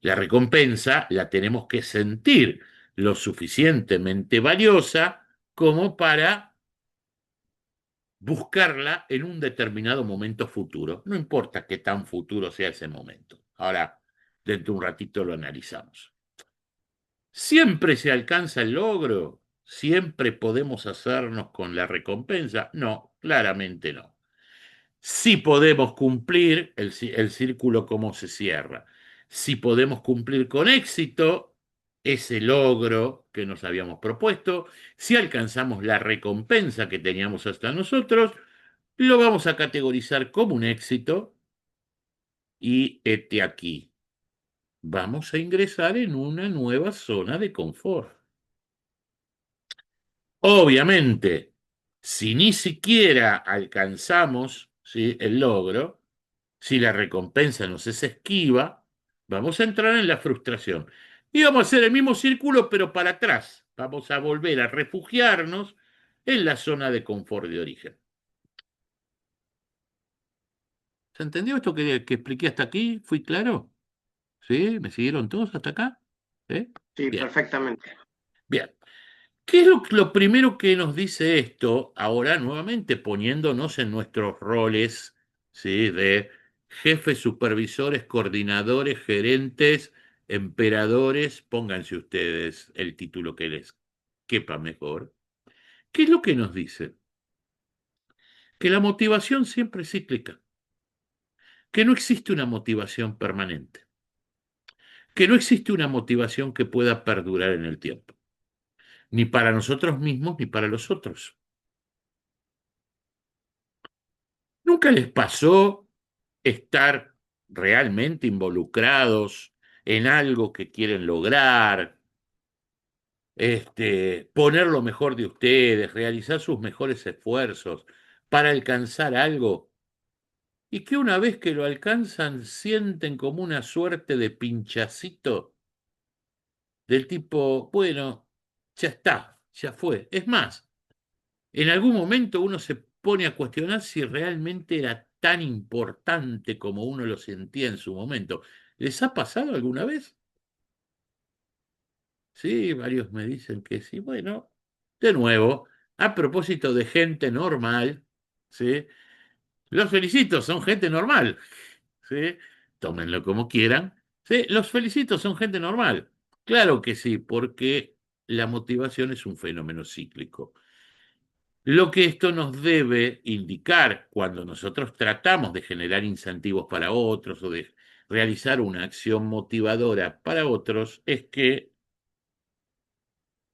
La recompensa la tenemos que sentir lo suficientemente valiosa como para buscarla en un determinado momento futuro. No importa qué tan futuro sea ese momento. Ahora, dentro de un ratito lo analizamos. ¿Siempre se alcanza el logro? ¿Siempre podemos hacernos con la recompensa? No, claramente no. Si podemos cumplir el círculo como se cierra. Si podemos cumplir con éxito ese logro que nos habíamos propuesto, si alcanzamos la recompensa que teníamos hasta nosotros, lo vamos a categorizar como un éxito y este aquí. Vamos a ingresar en una nueva zona de confort. Obviamente, si ni siquiera alcanzamos, ¿sí?, el logro, si la recompensa nos es esquiva, vamos a entrar en la frustración. Y vamos a hacer el mismo círculo, pero para atrás. Vamos a volver a refugiarnos en la zona de confort de origen. ¿Se entendió esto que expliqué hasta aquí? ¿Fui claro? ¿Sí? ¿Me siguieron todos hasta acá? ¿Sí? Sí, Bien, perfectamente. bien. ¿Qué es lo primero que nos dice esto? Ahora, nuevamente, poniéndonos en nuestros roles, ¿sí?, de jefes, supervisores, coordinadores, gerentes, emperadores, pónganse ustedes el título que les quepa mejor. ¿Qué es lo que nos dice? Que la motivación siempre es cíclica, que no existe una motivación permanente, que no existe una motivación que pueda perdurar en el tiempo, ni para nosotros mismos ni para los otros. ¿Nunca les pasó estar realmente involucrados en algo que quieren lograr, poner lo mejor de ustedes, realizar sus mejores esfuerzos para alcanzar algo, y que una vez que lo alcanzan sienten como una suerte de pinchacito del tipo, bueno, ya está, ya fue. Es más, en algún momento uno se pone a cuestionar si realmente era tan importante como uno lo sentía en su momento. ¿Les ha pasado alguna vez? Sí, varios me dicen que sí. Bueno, de nuevo, a propósito de gente normal, ¿sí? Los felicito, son gente normal, ¿sí? Tómenlo como quieran. Sí, los felicito, son gente normal. Claro que sí, porque la motivación es un fenómeno cíclico. Lo que esto nos debe indicar cuando nosotros tratamos de generar incentivos para otros o de realizar una acción motivadora para otros es que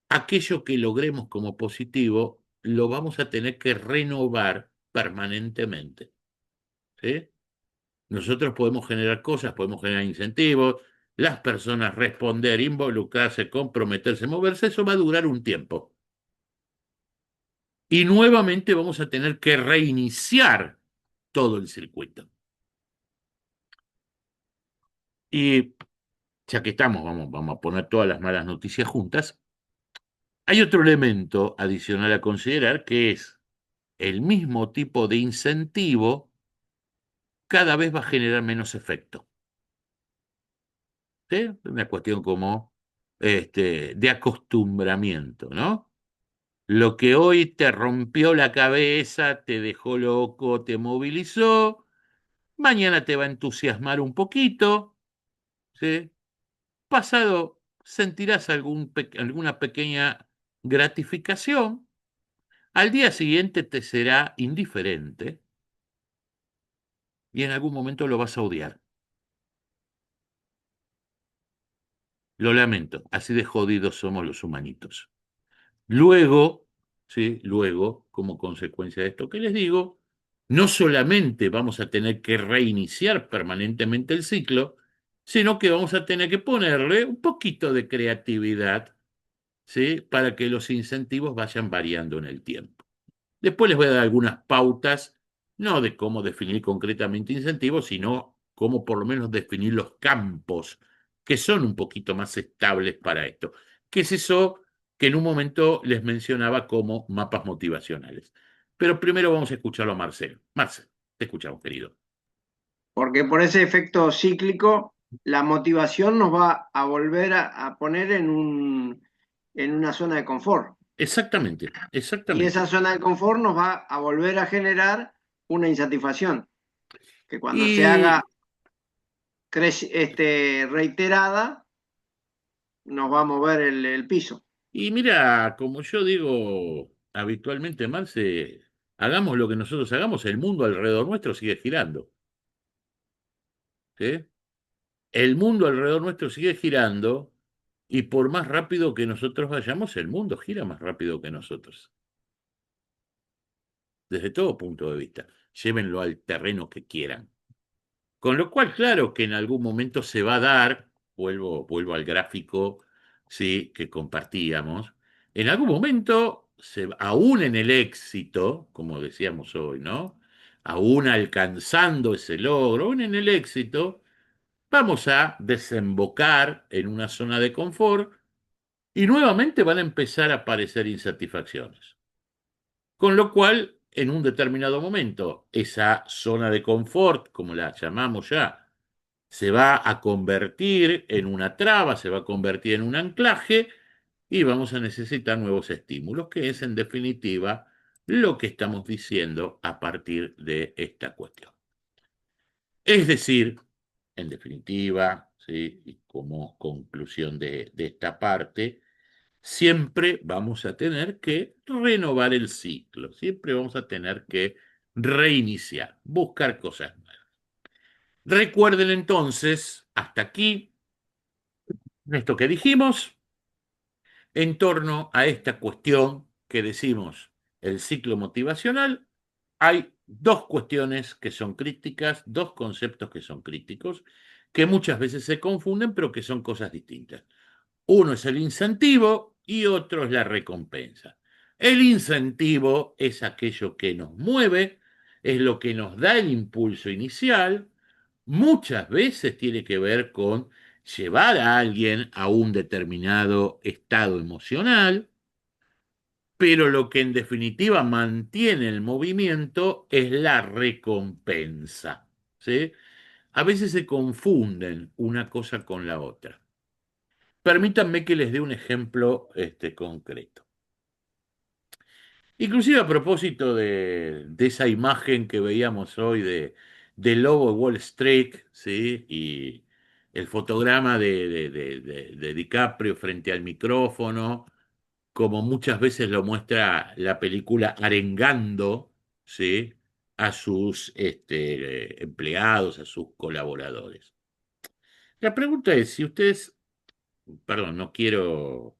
aquello que logremos como positivo lo vamos a tener que renovar permanentemente. ¿Sí? Nosotros podemos generar cosas, podemos generar incentivos, las personas responder, involucrarse, comprometerse, moverse, eso va a durar un tiempo. Y nuevamente vamos a tener que reiniciar todo el circuito. Y ya que estamos, vamos a poner todas las malas noticias juntas. Hay otro elemento adicional a considerar que es el mismo tipo de incentivo cada vez va a generar menos efecto. ¿Sí? Una cuestión como de acostumbramiento, ¿no? Lo que hoy te rompió la cabeza, te dejó loco, te movilizó, mañana te va a entusiasmar un poquito, ¿sí? Pasado sentirás alguna pequeña gratificación, al día siguiente te será indiferente y en algún momento lo vas a odiar. Lo lamento, así de jodidos somos los humanitos. Luego, ¿sí? Luego, como consecuencia de esto que les digo, no solamente vamos a tener que reiniciar permanentemente el ciclo, sino que vamos a tener que ponerle un poquito de creatividad, ¿sí? Para que los incentivos vayan variando en el tiempo. Después les voy a dar algunas pautas, no de cómo definir concretamente incentivos, sino cómo por lo menos definir los campos que son un poquito más estables para esto. ¿Qué es eso que en un momento les mencionaba como mapas motivacionales? Pero primero vamos a escucharlo a Marcelo. Marcelo, te escuchamos, querido. Porque por ese efecto cíclico, la motivación nos va a volver a poner en una zona de confort. Exactamente, Y exactamente. esa zona de confort nos va a volver a generar una insatisfacción, que cuando se haga Y, reiterada, nos va a mover el piso. y mira, como yo digo habitualmente, Marce, hagamos lo que nosotros hagamos, el mundo alrededor nuestro sigue girando. ¿Sí? El mundo alrededor nuestro sigue girando y por más rápido que nosotros vayamos, el mundo gira más rápido que nosotros. Desde todo punto de vista. Llévenlo al terreno que quieran. Con lo cual, claro que en algún momento se va a dar, vuelvo al gráfico, sí, que compartíamos, en algún momento, aún en el éxito, como decíamos hoy, ¿no? Aún alcanzando ese logro, aún en el éxito, vamos a desembocar en una zona de confort y nuevamente van a empezar a aparecer insatisfacciones. Con lo cual, en un determinado momento, esa zona de confort, como la llamamos ya, se va a convertir en una traba, se va a convertir en un anclaje y vamos a necesitar nuevos estímulos, que es en definitiva lo que estamos diciendo a partir de esta cuestión. Es decir, en definitiva, ¿sí? Y como conclusión de esta parte, siempre vamos a tener que renovar el ciclo, siempre vamos a tener que reiniciar, buscar cosas nuevas. Recuerden entonces, hasta aquí, esto que dijimos, en torno a esta cuestión que decimos el ciclo motivacional, hay dos cuestiones que son críticas, dos conceptos que son críticos, que muchas veces se confunden, pero que son cosas distintas. Uno es el incentivo y otro es la recompensa. El incentivo es aquello que nos mueve, es lo que nos da el impulso inicial. Muchas veces tiene que ver con llevar a alguien a un determinado estado emocional, pero lo que en definitiva mantiene el movimiento es la recompensa, ¿sí? A veces se confunden una cosa con la otra. Permítanme que les dé un ejemplo concreto. Inclusive a propósito de esa imagen que veíamos hoy del lobo de Wall Street, ¿sí? Y el fotograma de DiCaprio frente al micrófono, como muchas veces lo muestra la película arengando, ¿sí? A sus empleados, a sus colaboradores. La pregunta es, si ustedes, perdón, no quiero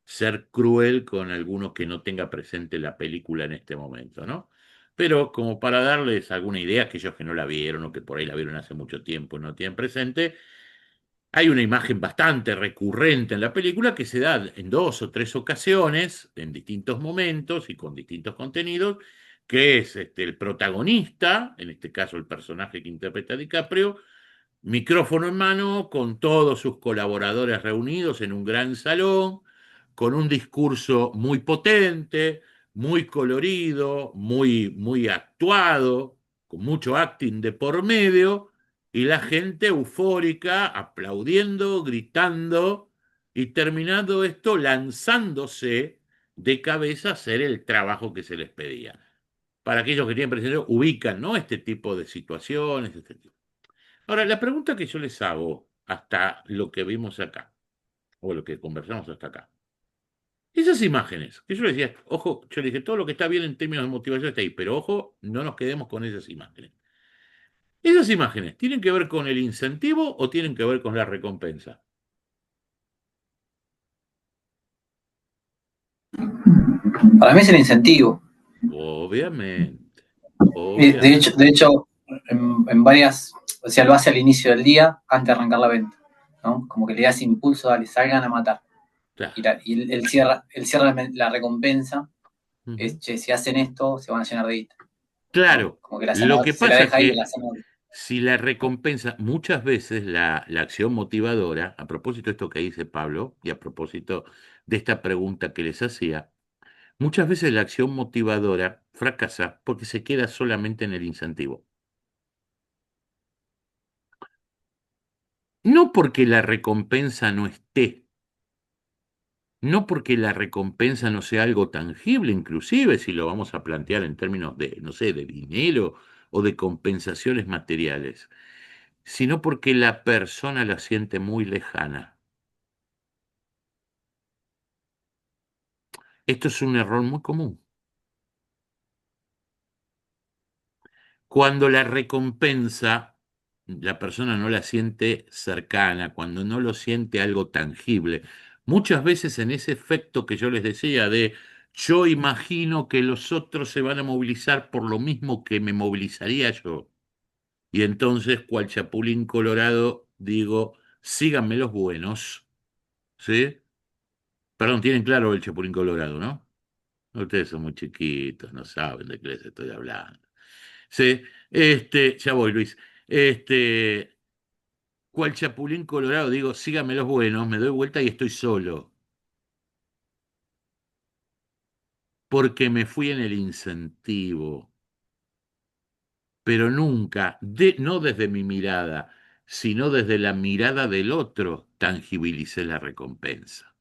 ser cruel con alguno que no tenga presente la película en este momento, ¿no? Pero como para darles alguna idea, aquellos que no la vieron o que por ahí la vieron hace mucho tiempo y no tienen presente, hay una imagen bastante recurrente en la película que se da en 2 o 3 ocasiones, en distintos momentos y con distintos contenidos, que es el protagonista, en este caso el personaje que interpreta a DiCaprio, micrófono en mano, con todos sus colaboradores reunidos en un gran salón, con un discurso muy potente, muy colorido, muy actuado, con mucho acting de por medio, y la gente eufórica, aplaudiendo, gritando, y terminando esto, lanzándose de cabeza a hacer el trabajo que se les pedía. Para aquellos que tienen presente, ubican, ¿no? Este tipo de situaciones, este tipo. Ahora, la pregunta que yo les hago hasta lo que vimos acá, o lo que conversamos hasta acá, esas imágenes, que yo les decía, ojo, yo les dije, todo lo que está bien en términos de motivación está ahí, pero ojo, no nos quedemos con esas imágenes. ¿Esas imágenes tienen que ver con el incentivo o tienen que ver con la recompensa? Para mí es el incentivo. Obviamente, De obviamente. hecho en varias, o sea, lo hace al inicio del día, antes de arrancar la venta, ¿no? Como que le da ese impulso, dale, salgan a matar. Claro. Y él cierra la recompensa, es, che, si hacen esto, se van a llenar de guita. Claro, ¿no? Como que lo que se la pasa es deja ahí en que la zanahoria. si la recompensa, muchas veces la acción motivadora, a propósito de esto que dice Pablo y a propósito de esta pregunta que les hacía, muchas veces la acción motivadora fracasa porque se queda solamente en el incentivo. No porque la recompensa no esté, no porque la recompensa no sea algo tangible, inclusive si lo vamos a plantear en términos de, no sé, de dinero o de compensaciones materiales, sino porque la persona la siente muy lejana. Esto es un error muy común. Cuando la recompensa, la persona no la siente cercana, cuando no lo siente algo tangible, muchas veces en ese efecto que yo les decía de yo imagino que los otros se van a movilizar por lo mismo que me movilizaría yo. Y entonces, cual chapulín colorado, digo, síganme los buenos, ¿sí? Perdón, tienen claro el chapulín colorado, ¿no? Ustedes son muy chiquitos, no saben de qué les estoy hablando. Sí, ya voy, Luis. Este, cual chapulín colorado, digo, síganme los buenos, me doy vuelta y estoy solo. Porque me fui en el incentivo. Pero nunca, no desde mi mirada, sino desde la mirada del otro, tangibilicé la recompensa.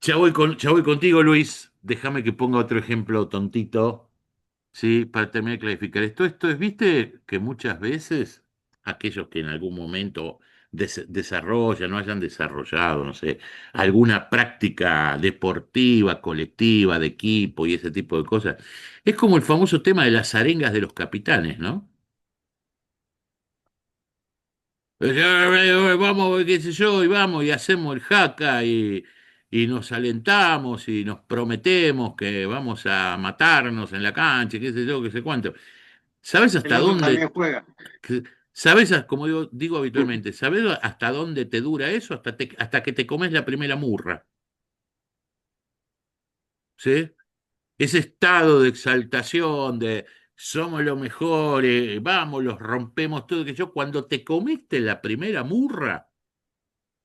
Ya voy contigo, Luis. Déjame que ponga otro ejemplo tontito. Sí, para terminar de clarificar esto es, viste, que muchas veces aquellos que en algún momento desarrollan o hayan desarrollado, no sé, alguna práctica deportiva, colectiva, de equipo y ese tipo de cosas, es como el famoso tema de las arengas de los capitanes, ¿no? Vamos, qué sé yo, y vamos y hacemos el jaca y nos alentamos y nos prometemos que vamos a matarnos en la cancha, qué sé yo, qué sé cuánto. ¿Sabes El hasta otro también dónde? juega. ¿Sabes, como digo habitualmente, sabes hasta dónde te dura eso? Hasta que te comes la primera murra, ¿sí? Ese estado de exaltación, de somos los mejores, vamos, los rompemos todo, que yo, cuando te comiste la primera murra,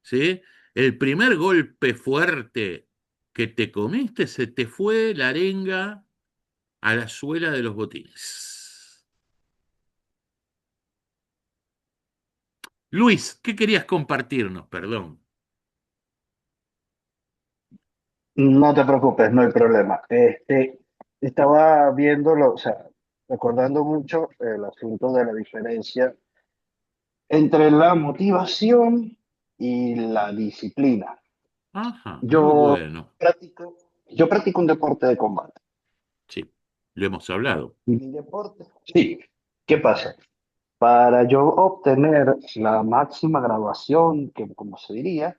¿sí? El primer golpe fuerte que te comiste, se te fue la arenga a la suela de los botines. Luis, ¿qué querías compartirnos? Perdón. No te preocupes, no hay problema. Estaba viéndolo, o sea, recordando mucho el asunto de la diferencia entre la motivación y la disciplina. Ajá, muy Yo bueno. practico, yo practico un deporte de combate. Sí, lo hemos hablado. Y mi deporte, sí, ¿qué pasa? Para yo obtener la máxima graduación, que como se diría,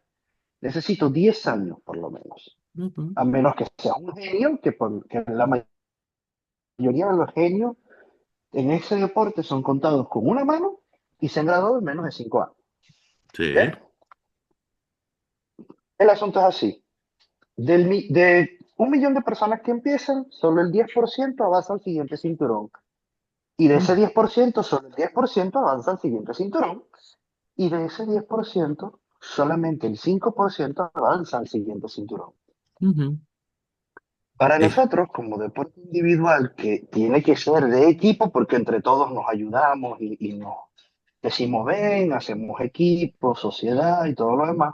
necesito 10 años por lo menos. Ujú. A menos que sea un genio, que la mayoría de los genios en ese deporte son contados con una mano y se han graduado en menos de 5 años. Sí. ¿Ok? El asunto es así. De 1 millón de personas que empiezan, solo el 10% avanza al siguiente cinturón. Y de ese 10%, solo el 10% avanza al siguiente cinturón. Y de ese 10%, solamente el 5% avanza al siguiente cinturón. Ujú. Para Es, nosotros, como deporte individual, que tiene que ser de equipo, porque entre todos nos ayudamos y nos decimos, ven, hacemos equipo, sociedad y todo lo demás,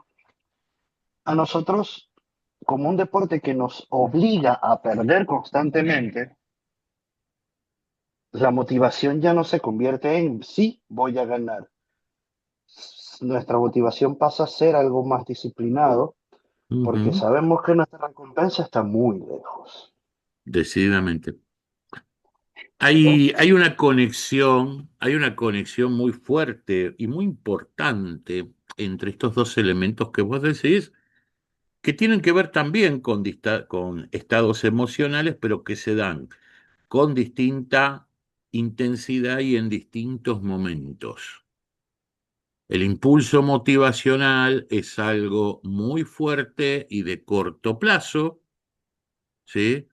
a nosotros, como un deporte que nos obliga a perder constantemente, la motivación ya no se convierte en sí, voy a ganar. Nuestra motivación pasa a ser algo más disciplinado, porque ujú, sabemos que nuestra recompensa está muy lejos. decididamente. ¿No? Hay una conexión muy fuerte y muy importante entre estos dos elementos que vos decís, que tienen que ver también con estados emocionales, pero que se dan con distinta intensidad y en distintos momentos. El impulso motivacional es algo muy fuerte y de corto plazo, ¿sí?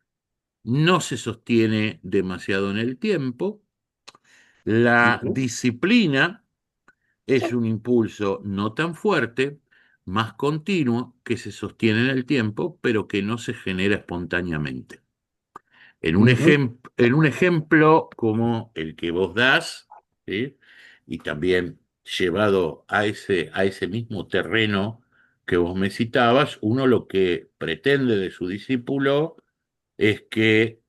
No se sostiene demasiado en el tiempo. La Ujú, disciplina es un impulso no tan fuerte, más continuo, que se sostiene en el tiempo, pero que no se genera espontáneamente. ujú, En un ejemplo como el que vos das, ¿sí? Y también llevado a ese mismo terreno que vos me citabas, uno lo que pretende de su discípulo es que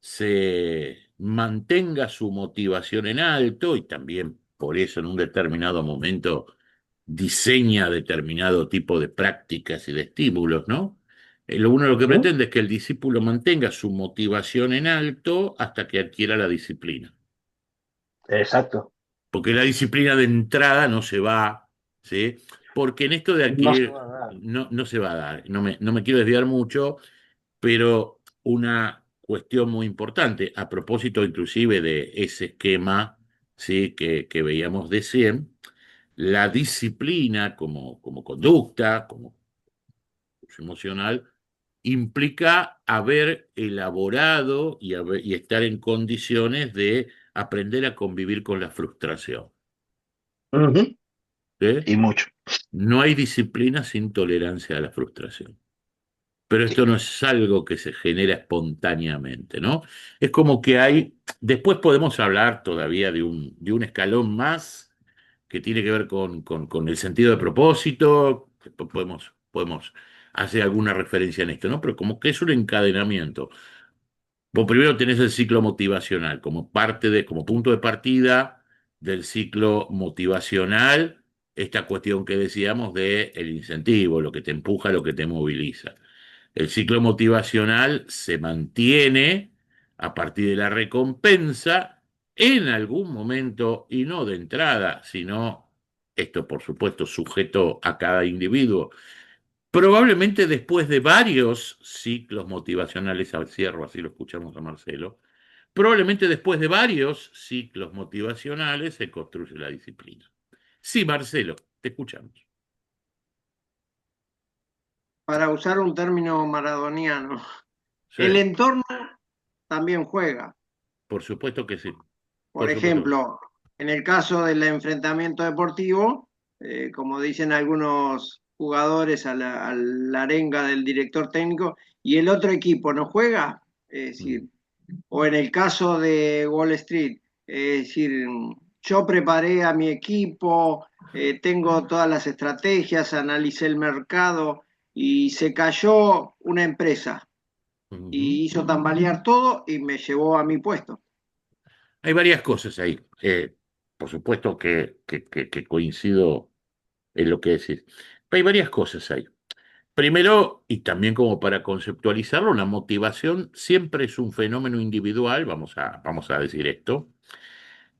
se mantenga su motivación en alto y también por eso en un determinado momento diseña determinado tipo de prácticas y de estímulos, ¿no? Uno lo que ujú. pretende es que el discípulo mantenga su motivación en alto hasta que adquiera la disciplina. Exacto. Porque la disciplina de entrada no se va, ¿sí? Porque en esto de No se adquirir, va a dar. no se va a dar. No me quiero desviar mucho, pero una cuestión muy importante, a propósito inclusive de ese esquema, ¿sí? Que veíamos de 100, la disciplina como conducta, como uso emocional, implica haber elaborado y estar en condiciones de aprender a convivir con la frustración. Ujú. ¿Sí? Y mucho. No hay disciplina sin tolerancia a la frustración. Pero esto Sí. no es algo que se genera espontáneamente, ¿no? Es como que hay, después podemos hablar todavía de un escalón más que tiene que ver con el sentido de propósito, después podemos hacer alguna referencia en esto, ¿no? Pero como que es un encadenamiento. Vos primero tenés el ciclo motivacional como como punto de partida del ciclo motivacional, esta cuestión que decíamos de el incentivo, lo que te empuja, lo que te moviliza. El ciclo motivacional se mantiene a partir de la recompensa en algún momento, y no de entrada, sino, esto por supuesto sujeto a cada individuo, probablemente después de varios ciclos motivacionales al cierre, así lo escuchamos a Marcelo, probablemente después de varios ciclos motivacionales se construye la disciplina. Sí, Marcelo, te escuchamos. Para usar un término maradoniano, Sí, el entorno también juega. por supuesto que sí, Por por supuesto que sí. ejemplo, en el caso del enfrentamiento deportivo, como dicen algunos jugadores a la arenga del director técnico y el otro equipo no juega, es decir, o en el caso de Wall Street, es decir, yo preparé a mi equipo, tengo todas las estrategias, analicé el mercado y se cayó una empresa y hizo tambalear todo y me llevó a mi puesto. Hay varias cosas ahí. Por supuesto que coincido en lo que decís. Hay varias cosas ahí. Primero, y también como para conceptualizarlo, la motivación siempre es un fenómeno individual, vamos a decir esto.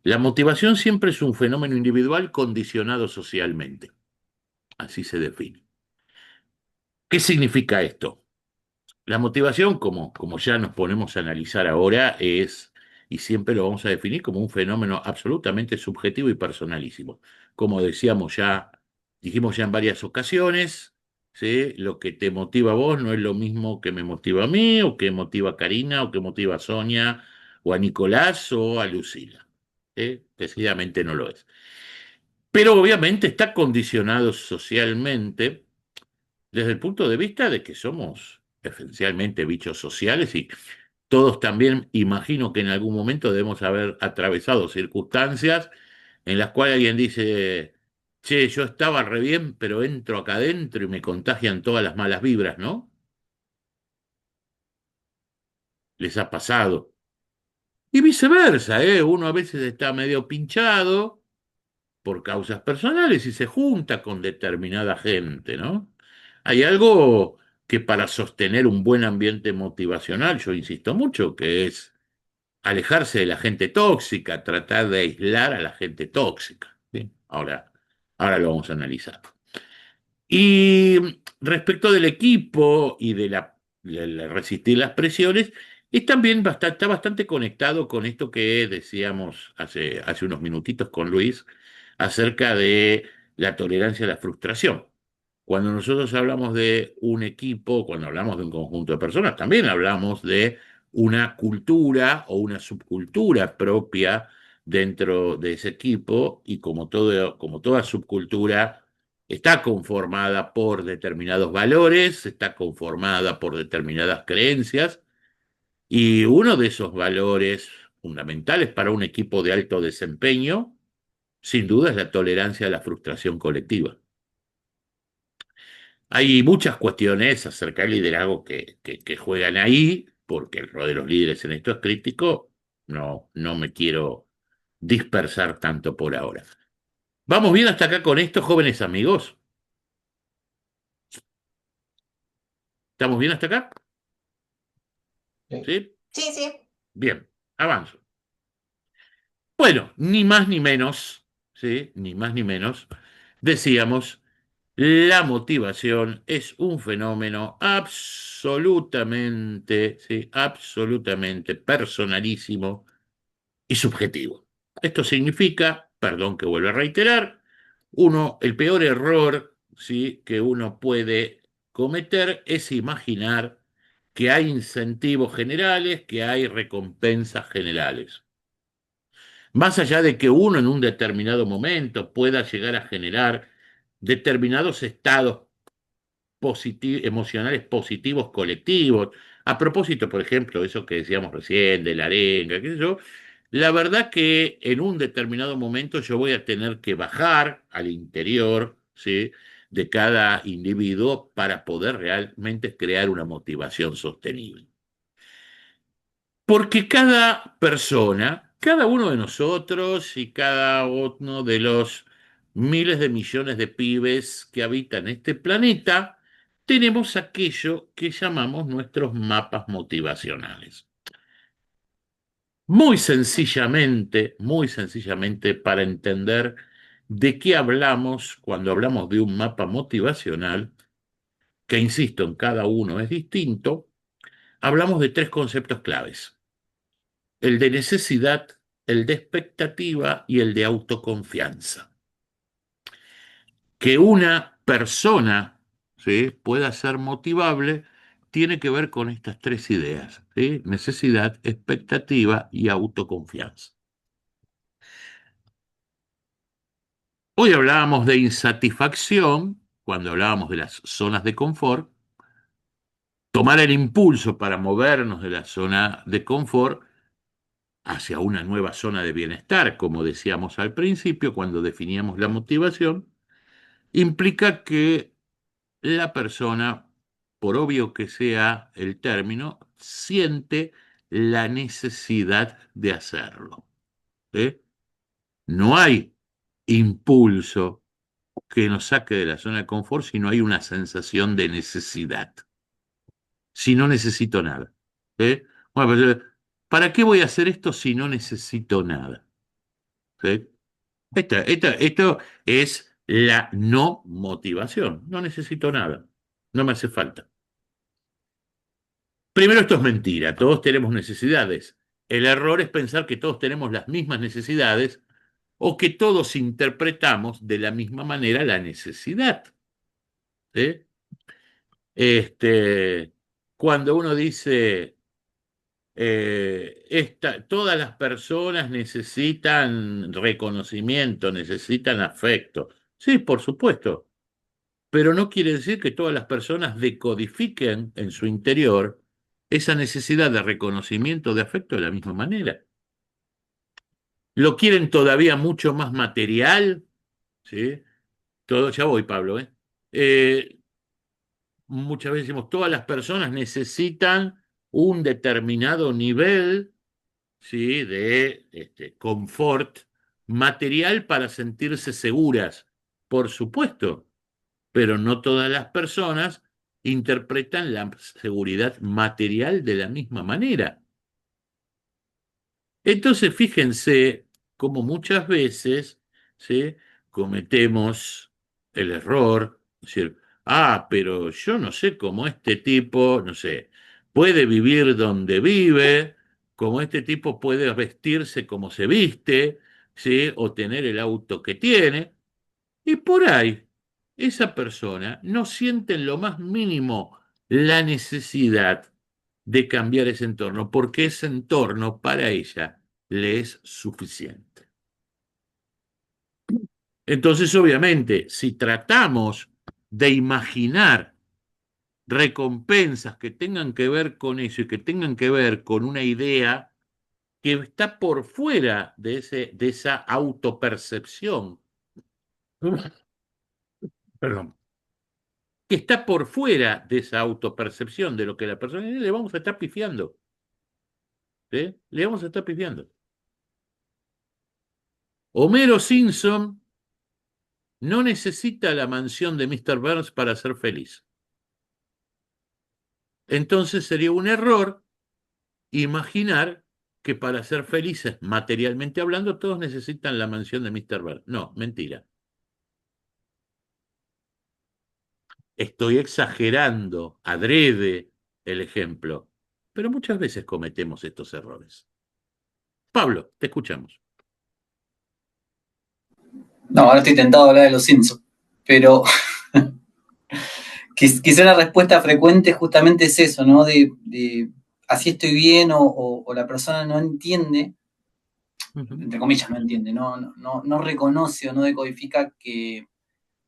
La motivación siempre es un fenómeno individual condicionado socialmente. Así se define. ¿Qué significa esto? La motivación, como ya nos ponemos a analizar ahora, es, y siempre lo vamos a definir como un fenómeno absolutamente subjetivo y personalísimo. Como dijimos ya en varias ocasiones, ¿sí? Lo que te motiva a vos no es lo mismo que me motiva a mí, o que motiva a Karina, o que motiva a Sonia, o a Nicolás, o a Lucila. ¿Sí? Decididamente no lo es. Pero obviamente está condicionado socialmente desde el punto de vista de que somos esencialmente bichos sociales y todos también imagino que en algún momento debemos haber atravesado circunstancias en las cuales alguien dice, che, yo estaba re bien, pero entro acá adentro y me contagian todas las malas vibras, ¿no? Les ha pasado. Y viceversa, ¿eh? Uno a veces está medio pinchado por causas personales y se junta con determinada gente, ¿no? Hay algo que para sostener un buen ambiente motivacional, yo insisto mucho, que es alejarse de la gente tóxica, tratar de aislar a la gente tóxica. ¿Sí? Ahora lo vamos a analizar. Y respecto del equipo y de resistir las presiones, es también está bastante conectado con esto que decíamos hace unos minutitos con Luis acerca de la tolerancia a la frustración. Cuando nosotros hablamos de un equipo, cuando hablamos de un conjunto de personas, también hablamos de una cultura o una subcultura propia dentro de ese equipo y como toda subcultura está conformada por determinados valores, está conformada por determinadas creencias y uno de esos valores fundamentales para un equipo de alto desempeño, sin duda, es la tolerancia a la frustración colectiva. Hay muchas cuestiones acerca del liderazgo que juegan ahí, porque el rol de los líderes en esto es crítico. No me quiero dispersar tanto por ahora. ¿Vamos bien hasta acá con esto, jóvenes amigos? ¿Estamos bien hasta acá? ¿Sí? Sí, sí. Bien, avanzo. Bueno, ni más ni menos, ¿sí? Ni más ni menos, decíamos, la motivación es un fenómeno absolutamente, ¿sí? Absolutamente personalísimo y subjetivo. Esto significa, perdón que vuelva a reiterar, el peor error, ¿sí? Que uno puede cometer es imaginar que hay incentivos generales, que hay recompensas generales. Más allá de que uno en un determinado momento pueda llegar a generar determinados estados emocionales positivos colectivos. A propósito, por ejemplo, eso que decíamos recién, de la arenga, qué sé yo, la verdad que en un determinado momento yo voy a tener que bajar al interior, ¿sí? De cada individuo para poder realmente crear una motivación sostenible. Porque cada persona, cada uno de nosotros y cada uno de los miles de millones de pibes que habitan este planeta, tenemos aquello que llamamos nuestros mapas motivacionales. Muy sencillamente para entender de qué hablamos cuando hablamos de un mapa motivacional, que insisto, en cada uno es distinto, hablamos de tres conceptos claves: el de necesidad, el de expectativa y el de autoconfianza. Que una persona, ¿sí?, pueda ser motivable tiene que ver con estas tres ideas, ¿sí? Necesidad, expectativa y autoconfianza. Hoy hablábamos de insatisfacción cuando hablábamos de las zonas de confort, tomar el impulso para movernos de la zona de confort hacia una nueva zona de bienestar, como decíamos al principio, cuando definíamos la motivación, implica que la persona, por obvio que sea el término, siente la necesidad de hacerlo. ¿Sí? No hay impulso que nos saque de la zona de confort si no hay una sensación de necesidad. Si no necesito nada. ¿Sí? Bueno, pero, ¿para qué voy a hacer esto si no necesito nada? ¿Sí? Esto es la no motivación. No necesito nada. No me hace falta. Primero, esto es mentira. Todos tenemos necesidades. El error es pensar que todos tenemos las mismas necesidades o que todos interpretamos de la misma manera la necesidad. ¿Sí? Cuando uno dice, todas las personas necesitan reconocimiento, necesitan afecto. Sí, por supuesto, pero no quiere decir que todas las personas decodifiquen en su interior esa necesidad de reconocimiento, de afecto de la misma manera. Lo quieren todavía mucho más material, ¿sí? Todo, ya voy, Pablo, ¿eh? Muchas veces decimos, todas las personas necesitan un determinado nivel, ¿sí?, de confort material para sentirse seguras. Por supuesto, pero no todas las personas interpretan la seguridad material de la misma manera. Entonces, fíjense cómo muchas veces, ¿sí?, cometemos el error, es decir, pero yo no sé cómo este tipo, no sé, puede vivir donde vive, cómo este tipo puede vestirse como se viste, ¿sí?, o tener el auto que tiene, y por ahí esa persona no siente en lo más mínimo la necesidad de cambiar ese entorno, porque ese entorno para ella le es suficiente. Entonces, obviamente, si tratamos de imaginar recompensas que tengan que ver con eso y que tengan que ver con una idea que está por fuera de esa autopercepción, perdón, que está por fuera de esa autopercepción de lo que la persona es, le vamos a estar pifiando. ¿Sí? Le vamos a estar pifiando. Homero Simpson no necesita la mansión de Mr. Burns para ser feliz. Entonces sería un error imaginar que para ser felices, materialmente hablando, todos necesitan la mansión de Mr. Burns. No, mentira. Estoy exagerando adrede el ejemplo, pero muchas veces cometemos estos errores. Pablo, te escuchamos. No, ahora estoy tentado a hablar de los Simpsons, pero quizá la respuesta frecuente justamente es eso, ¿no? De así estoy bien o la persona no entiende, entre comillas, no entiende, no reconoce o no decodifica que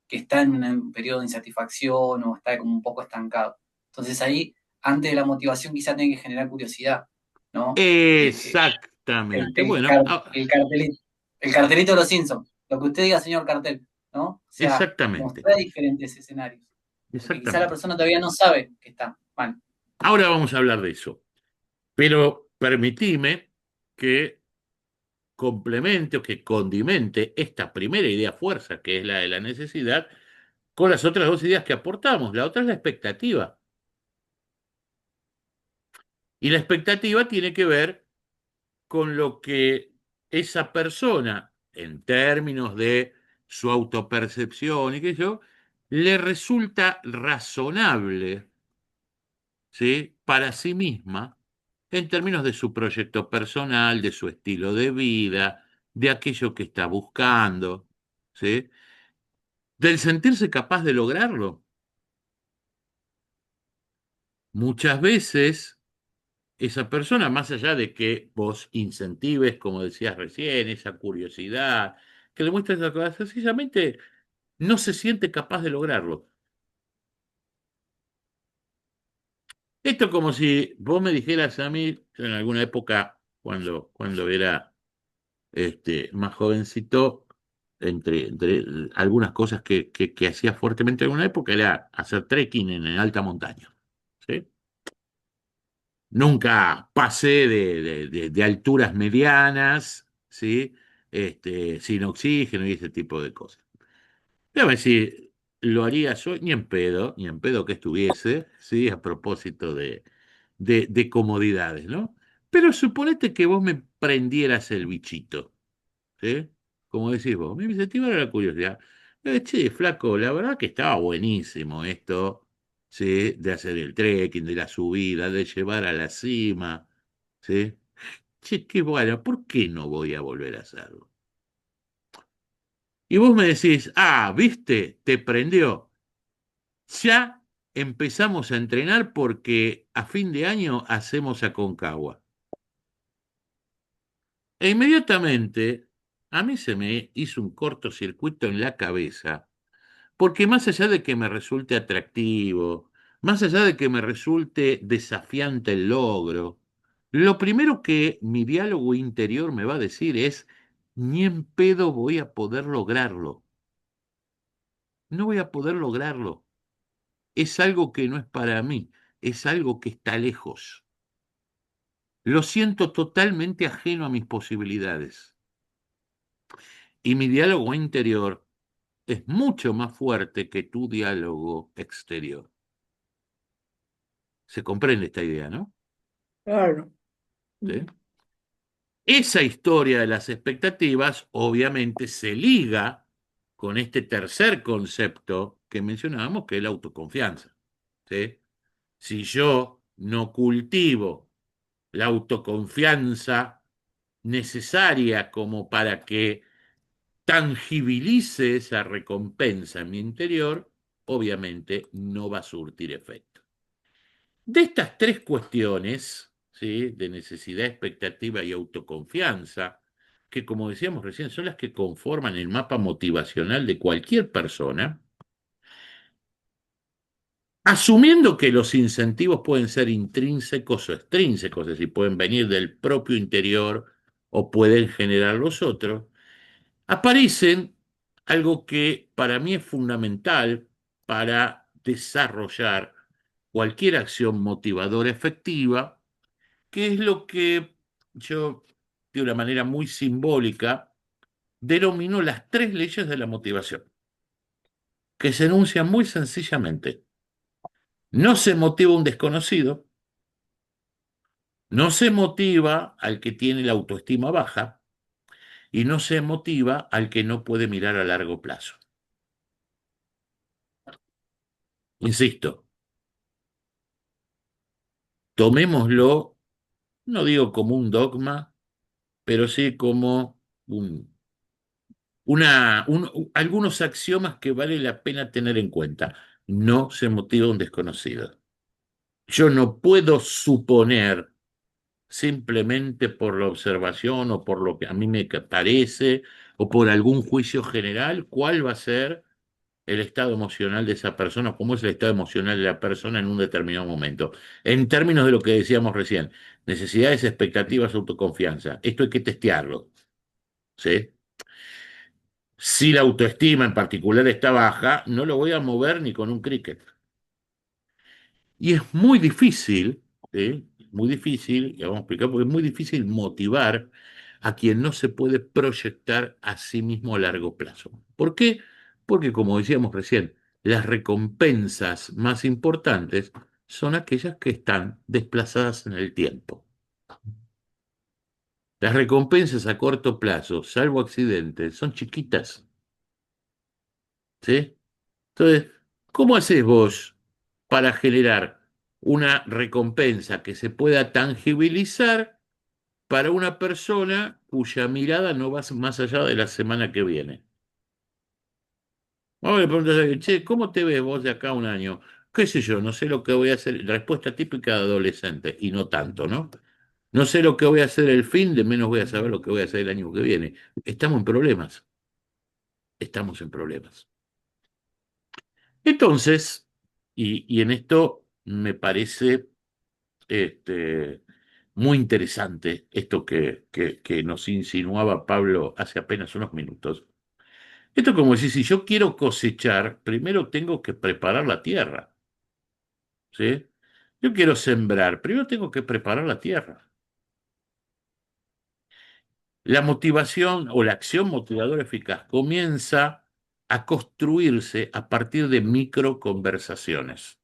está en un periodo de insatisfacción o está como un poco estancado. Entonces ahí, antes de la motivación, quizá tiene que generar curiosidad, ¿no? Exactamente. El cartelito de los Simpsons, lo que usted diga, señor cartel, ¿no? O sea, exactamente. mostrar diferentes escenarios. Porque quizá la persona todavía no sabe que está mal. Ahora vamos a hablar de eso. Pero permitime que complemente o que condimente esta primera idea fuerza, que es la de la necesidad, con las otras dos ideas que aportamos. La otra es la expectativa. Y la expectativa tiene que ver con lo que esa persona, en términos de su autopercepción y qué sé yo, le resulta razonable, ¿sí?, para sí misma, en términos de su proyecto personal, de su estilo de vida, de aquello que está buscando, ¿sí?, del sentirse capaz de lograrlo. Muchas veces esa persona, más allá de que vos incentives, como decías recién, esa curiosidad, que le muestres la cosa, sencillamente no se siente capaz de lograrlo. Esto es como si vos me dijeras a mí, yo en alguna época, cuando era más jovencito, entre algunas cosas que hacía fuertemente en una época era hacer trekking en alta montaña. ¿Sí? Nunca pasé de alturas medianas, ¿sí? Sin oxígeno y ese tipo de cosas. Déjame decir, lo haría yo ni en pedo que estuviese, ¿sí? A propósito de comodidades, ¿no? Pero suponete que vos me prendieras el bichito, ¿sí? Como decís vos, me incentivara la curiosidad. Che, flaco, la verdad que estaba buenísimo esto, ¿sí? De hacer el trekking, de la subida, de llevar a la cima, ¿sí? Che, qué bueno, ¿por qué no voy a volver a hacerlo? Y vos me decís, viste, te prendió. Ya empezamos a entrenar porque a fin de año hacemos Aconcagua. E inmediatamente a mí se me hizo un cortocircuito en la cabeza, porque más allá de que me resulte atractivo, más allá de que me resulte desafiante el logro, lo primero que mi diálogo interior me va a decir es, ni en pedo voy a poder lograrlo. No voy a poder lograrlo. Es algo que no es para mí, es algo que está lejos. Lo siento totalmente ajeno a mis posibilidades. Y mi diálogo interior es mucho más fuerte que tu diálogo exterior. Se comprende esta idea, ¿no? Claro. ¿Sí? Esa historia de las expectativas obviamente se liga con este tercer concepto que mencionábamos, que es la autoconfianza. ¿Sí? Si yo no cultivo la autoconfianza necesaria como para que tangibilice esa recompensa en mi interior, obviamente no va a surtir efecto. De estas tres cuestiones, ¿sí? De necesidad, expectativa y autoconfianza, que como decíamos recién, son las que conforman el mapa motivacional de cualquier persona, asumiendo que los incentivos pueden ser intrínsecos o extrínsecos, es decir, pueden venir del propio interior o pueden generar los otros, aparecen algo que para mí es fundamental para desarrollar cualquier acción motivadora efectiva, que es lo que yo, de una manera muy simbólica, denomino las tres leyes de la motivación, que se enuncian muy sencillamente. No se motiva un desconocido, no se motiva al que tiene la autoestima baja y no se motiva al que no puede mirar a largo plazo. Insisto, tomémoslo, no digo como un dogma, pero sí como algunos axiomas que vale la pena tener en cuenta. No se motiva un desconocido. Yo no puedo suponer simplemente por la observación o por lo que a mí me parece o por algún juicio general cuál va a ser el estado emocional de esa persona, cómo es el estado emocional de la persona en un determinado momento. En términos de lo que decíamos recién, necesidades, expectativas, autoconfianza. Esto hay que testearlo, ¿sí? Si la autoestima en particular está baja, no lo voy a mover ni con un cricket. Y es muy difícil, ¿sí? Muy difícil, y vamos a explicar, porque es muy difícil motivar a quien no se puede proyectar a sí mismo a largo plazo. ¿Por qué? Porque, como decíamos recién, las recompensas más importantes son aquellas que están desplazadas en el tiempo. Las recompensas a corto plazo, salvo accidentes, son chiquitas, ¿sí? Entonces, ¿cómo haces vos para generar una recompensa que se pueda tangibilizar para una persona cuya mirada no va más allá de la semana que viene? Vamos a preguntar, che, ¿cómo te ves vos de acá a un año? ¿Qué sé yo? No sé lo que voy a hacer. Respuesta típica de adolescente, y no tanto, ¿no? No sé lo que voy a hacer el fin, de menos voy a saber lo que voy a hacer el año que viene. Estamos en problemas. Estamos en problemas. Entonces, y en esto me parece muy interesante esto que nos insinuaba Pablo hace apenas unos minutos. Esto como decir, si yo quiero cosechar, primero tengo que preparar la tierra, ¿sí? Yo quiero sembrar, primero tengo que preparar la tierra. La motivación o la acción motivadora eficaz comienza a construirse a partir de microconversaciones.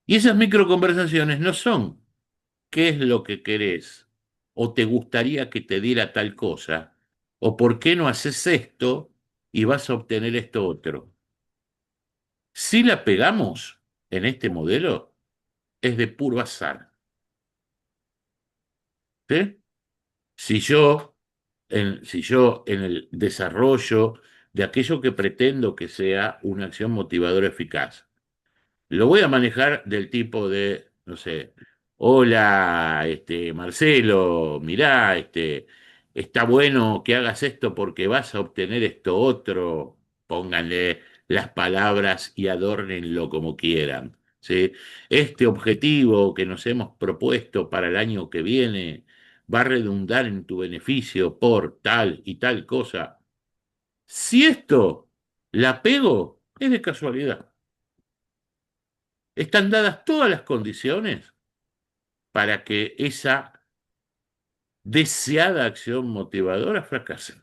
Y esas microconversaciones no son qué es lo que querés o te gustaría que te diera tal cosa o por qué no haces esto y vas a obtener esto otro. Si la pegamos en este modelo, es de puro azar. ¿Sí? Si yo en el desarrollo de aquello que pretendo que sea una acción motivadora eficaz, lo voy a manejar del tipo de, no sé, hola, Marcelo, mirá, está bueno que hagas esto porque vas a obtener esto otro. Pónganle las palabras y adórnenlo como quieran, ¿sí? Este objetivo que nos hemos propuesto para el año que viene va a redundar en tu beneficio por tal y tal cosa. Si esto la pego, es de casualidad. Están dadas todas las condiciones para que esa deseada acción motivadora fracase.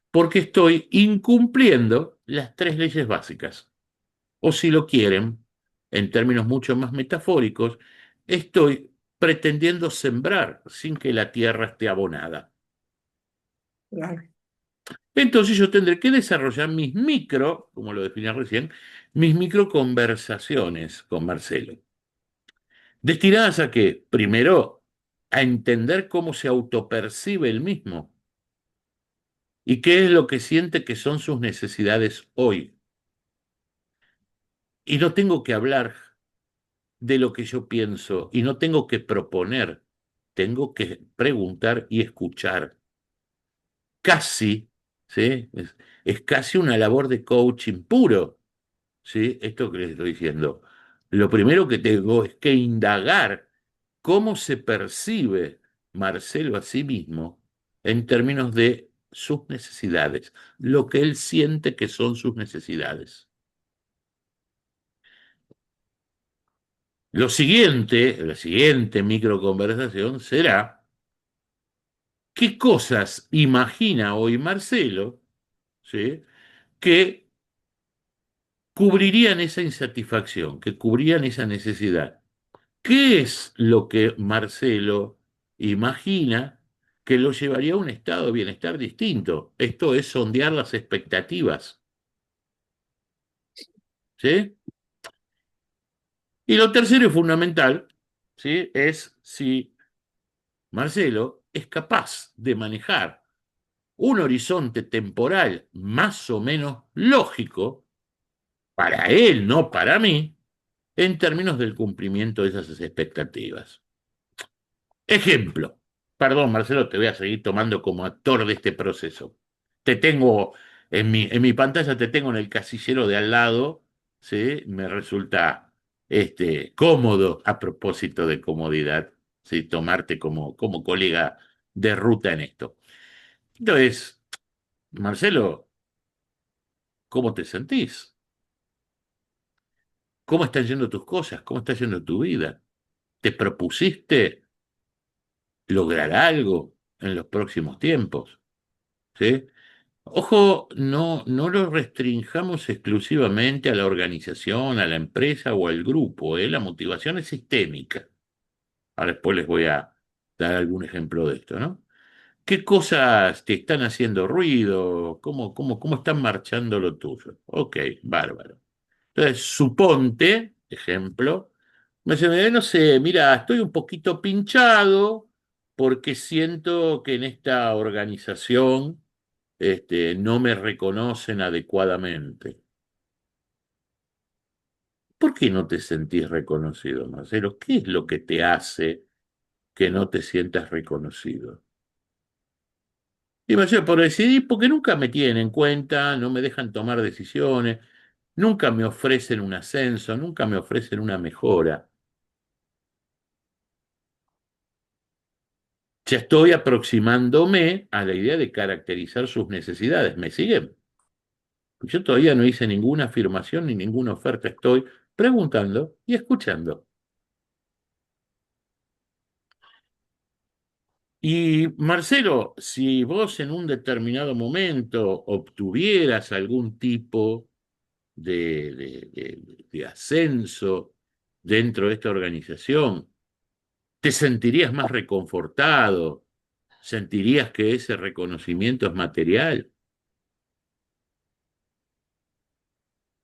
Porque estoy incumpliendo las tres leyes básicas. O si lo quieren, en términos mucho más metafóricos, estoy pretendiendo sembrar sin que la tierra esté abonada. Entonces yo tendré que desarrollar mis micro, como lo definí recién, mis micro conversaciones con Marcelo. Destinadas a qué? Primero, a entender cómo se autopercibe el mismo y qué es lo que siente que son sus necesidades hoy. Y no tengo que hablar de lo que yo pienso y no tengo que proponer, tengo que preguntar y escuchar. Casi, ¿sí? Es casi una labor de coaching puro, ¿sí? Esto que les estoy diciendo. Lo primero que tengo es que indagar cómo se percibe Marcelo a sí mismo en términos de sus necesidades, lo que él siente que son sus necesidades. La siguiente microconversación será qué cosas imagina hoy Marcelo, ¿sí?, que cubrirían esa insatisfacción, que cubrirían esa necesidad. ¿Qué es lo que Marcelo imagina que lo llevaría a un estado de bienestar distinto? Esto es sondear las expectativas, ¿sí? Y lo tercero y fundamental, ¿sí?, es si Marcelo es capaz de manejar un horizonte temporal más o menos lógico, para él, no para mí, en términos del cumplimiento de esas expectativas. Ejemplo. Perdón, Marcelo, te voy a seguir tomando como actor de este proceso. Te tengo en mi pantalla, te tengo en el casillero de al lado, ¿sí? Me resulta cómodo, a propósito de comodidad, ¿sí?, tomarte como colega de ruta en esto. Entonces, Marcelo, ¿cómo te sentís? ¿Cómo están yendo tus cosas? ¿Cómo está yendo tu vida? ¿Te propusiste lograr algo en los próximos tiempos? ¿Sí? Ojo, no lo restringamos exclusivamente a la organización, a la empresa o al grupo, ¿eh? La motivación es sistémica. Ahora después les voy a dar algún ejemplo de esto, ¿no? ¿Qué cosas te están haciendo ruido? ¿Cómo están marchando lo tuyo? Ok, bárbaro. Entonces, suponte, ejemplo, me dice, no sé, mira, estoy un poquito pinchado porque siento que en esta organización no me reconocen adecuadamente. ¿Por qué no te sentís reconocido, Marcelo? ¿Qué es lo que te hace que no te sientas reconocido? Y Marcelo, por decidir, porque nunca me tienen en cuenta, no me dejan tomar decisiones, nunca me ofrecen un ascenso, nunca me ofrecen una mejora. Ya estoy aproximándome a la idea de caracterizar sus necesidades. ¿Me siguen? Yo todavía no hice ninguna afirmación ni ninguna oferta. Estoy preguntando y escuchando. Y Marcelo, si vos en un determinado momento obtuvieras algún tipo de ascenso dentro de esta organización, ¿te sentirías más reconfortado? ¿Sentirías que ese reconocimiento es material?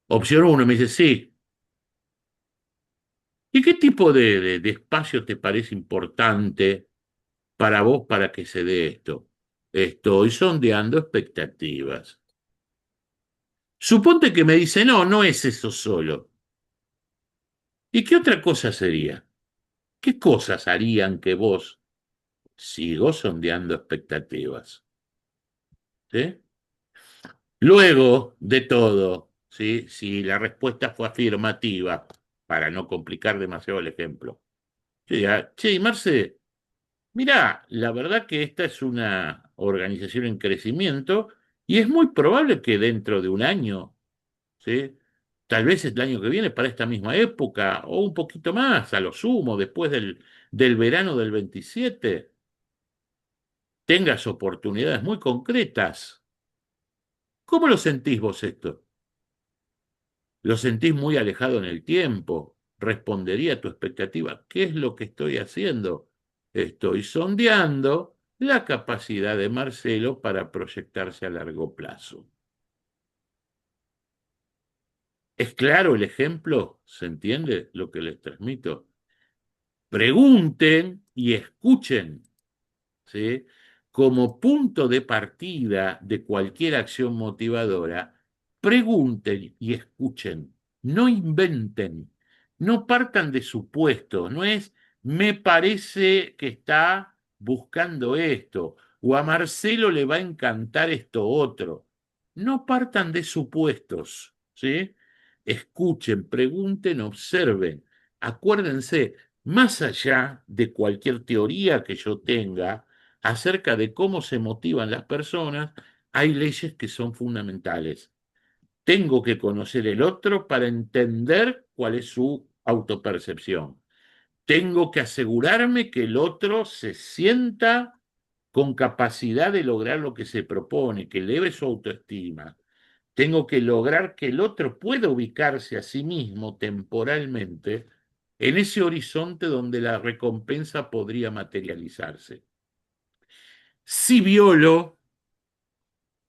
Opción uno, me dice sí. ¿Y qué tipo de espacio te parece importante para vos para que se dé esto? Estoy sondeando expectativas. Suponte que me dice, no, no es eso solo. ¿Y qué otra cosa sería? ¿Qué cosas harían que vos sigo sondeando expectativas? ¿Sí? Luego de todo, ¿sí? Si la respuesta fue afirmativa, para no complicar demasiado el ejemplo, yo diría, che, Marce, mirá, la verdad que esta es una organización en crecimiento y es muy probable que dentro de un año, ¿sí? Tal vez el año que viene, para esta misma época, o un poquito más, a lo sumo, después del verano del 27, tengas oportunidades muy concretas. ¿Cómo lo sentís vos esto? ¿Lo sentís muy alejado en el tiempo? ¿Respondería a tu expectativa? ¿Qué es lo que estoy haciendo? Estoy sondeando la capacidad de Marcelo para proyectarse a largo plazo. ¿Es claro el ejemplo? ¿Se entiende lo que les transmito? Pregunten y escuchen, ¿sí? Como punto de partida de cualquier acción motivadora, pregunten y escuchen, no inventen, no partan de supuestos, no es me parece que está buscando esto o a Marcelo le va a encantar esto otro. No partan de supuestos, ¿sí? Escuchen, pregunten, observen. Acuérdense, más allá de cualquier teoría que yo tenga, acerca de cómo se motivan las personas, hay leyes que son fundamentales. Tengo que conocer el otro para entender cuál es su autopercepción. Tengo que asegurarme que el otro se sienta con capacidad de lograr lo que se propone, que eleve su autoestima. Tengo que lograr que el otro pueda ubicarse a sí mismo temporalmente en ese horizonte donde la recompensa podría materializarse. Si violo,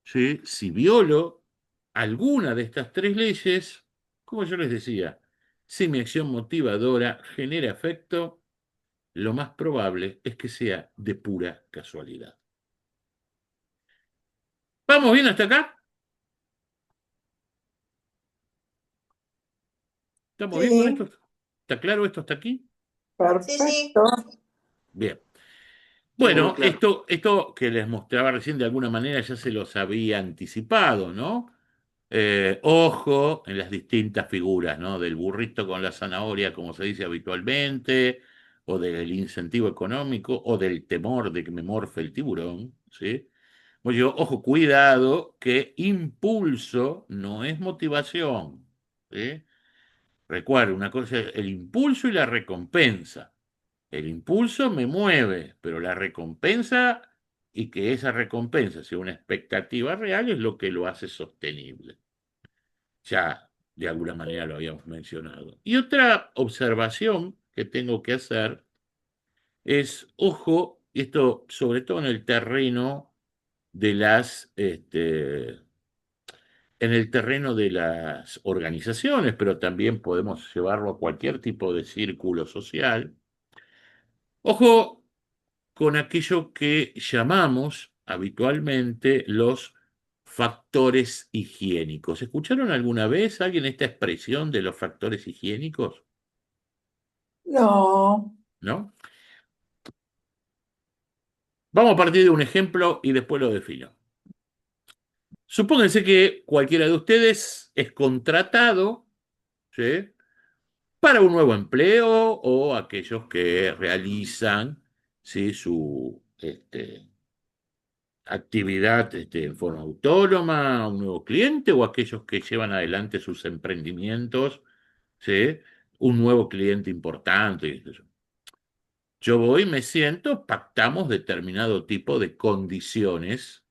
¿sí? Si violo alguna de estas tres leyes, como yo les decía, si mi acción motivadora genera efecto, lo más probable es que sea de pura casualidad. ¿Vamos bien hasta acá? ¿Estamos bien con Sí, esto? ¿Está claro esto hasta aquí? sí, sí. Perfecto. Bien. Todo muy Bueno, claro. esto que les mostraba recién de alguna manera ya se los había anticipado, ¿no? Ojo en las distintas figuras, ¿no? Del burrito con la zanahoria, como se dice habitualmente, o del incentivo económico, o del temor de que me morfe el tiburón, ¿sí? Oye, ojo, cuidado, que impulso no es motivación, ¿sí? Recuerda, una cosa es el impulso y la recompensa. El impulso me mueve, pero la recompensa y que esa recompensa sea una expectativa real es lo que lo hace sostenible. Ya de alguna manera lo habíamos mencionado. Y otra observación que tengo que hacer es, ojo, esto sobre todo en el terreno de en el terreno de las organizaciones, pero también podemos llevarlo a cualquier tipo de círculo social. Ojo con aquello que llamamos habitualmente los factores higiénicos. ¿Escucharon alguna vez alguien esta expresión de los factores higiénicos? No. ¿No? Vamos a partir de un ejemplo y después lo defino. Supónganse que cualquiera de ustedes es contratado, ¿sí?, para un nuevo empleo o aquellos que realizan, ¿sí?, su actividad en forma autónoma a un nuevo cliente o aquellos que llevan adelante sus emprendimientos, ¿sí?, un nuevo cliente importante. Y qué sé yo. Yo voy, me siento, pactamos determinado tipo de condiciones,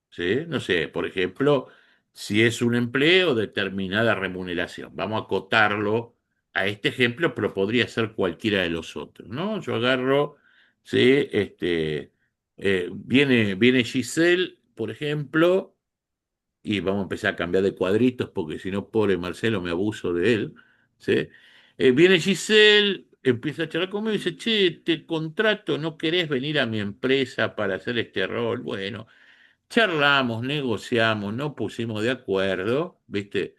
¿sí? No sé, por ejemplo, si es un empleo, determinada remuneración. Vamos a acotarlo a este ejemplo, pero podría ser cualquiera de los otros, ¿no? Yo agarro, ¿sí? Viene Giselle, por ejemplo, y vamos a empezar a cambiar de cuadritos porque si no, pobre Marcelo, me abuso de él, ¿sí? Viene Giselle, empieza a charlar conmigo y dice, che, te contrato, ¿no querés venir a mi empresa para hacer este rol? Bueno, charlamos, negociamos, nos pusimos de acuerdo, ¿viste?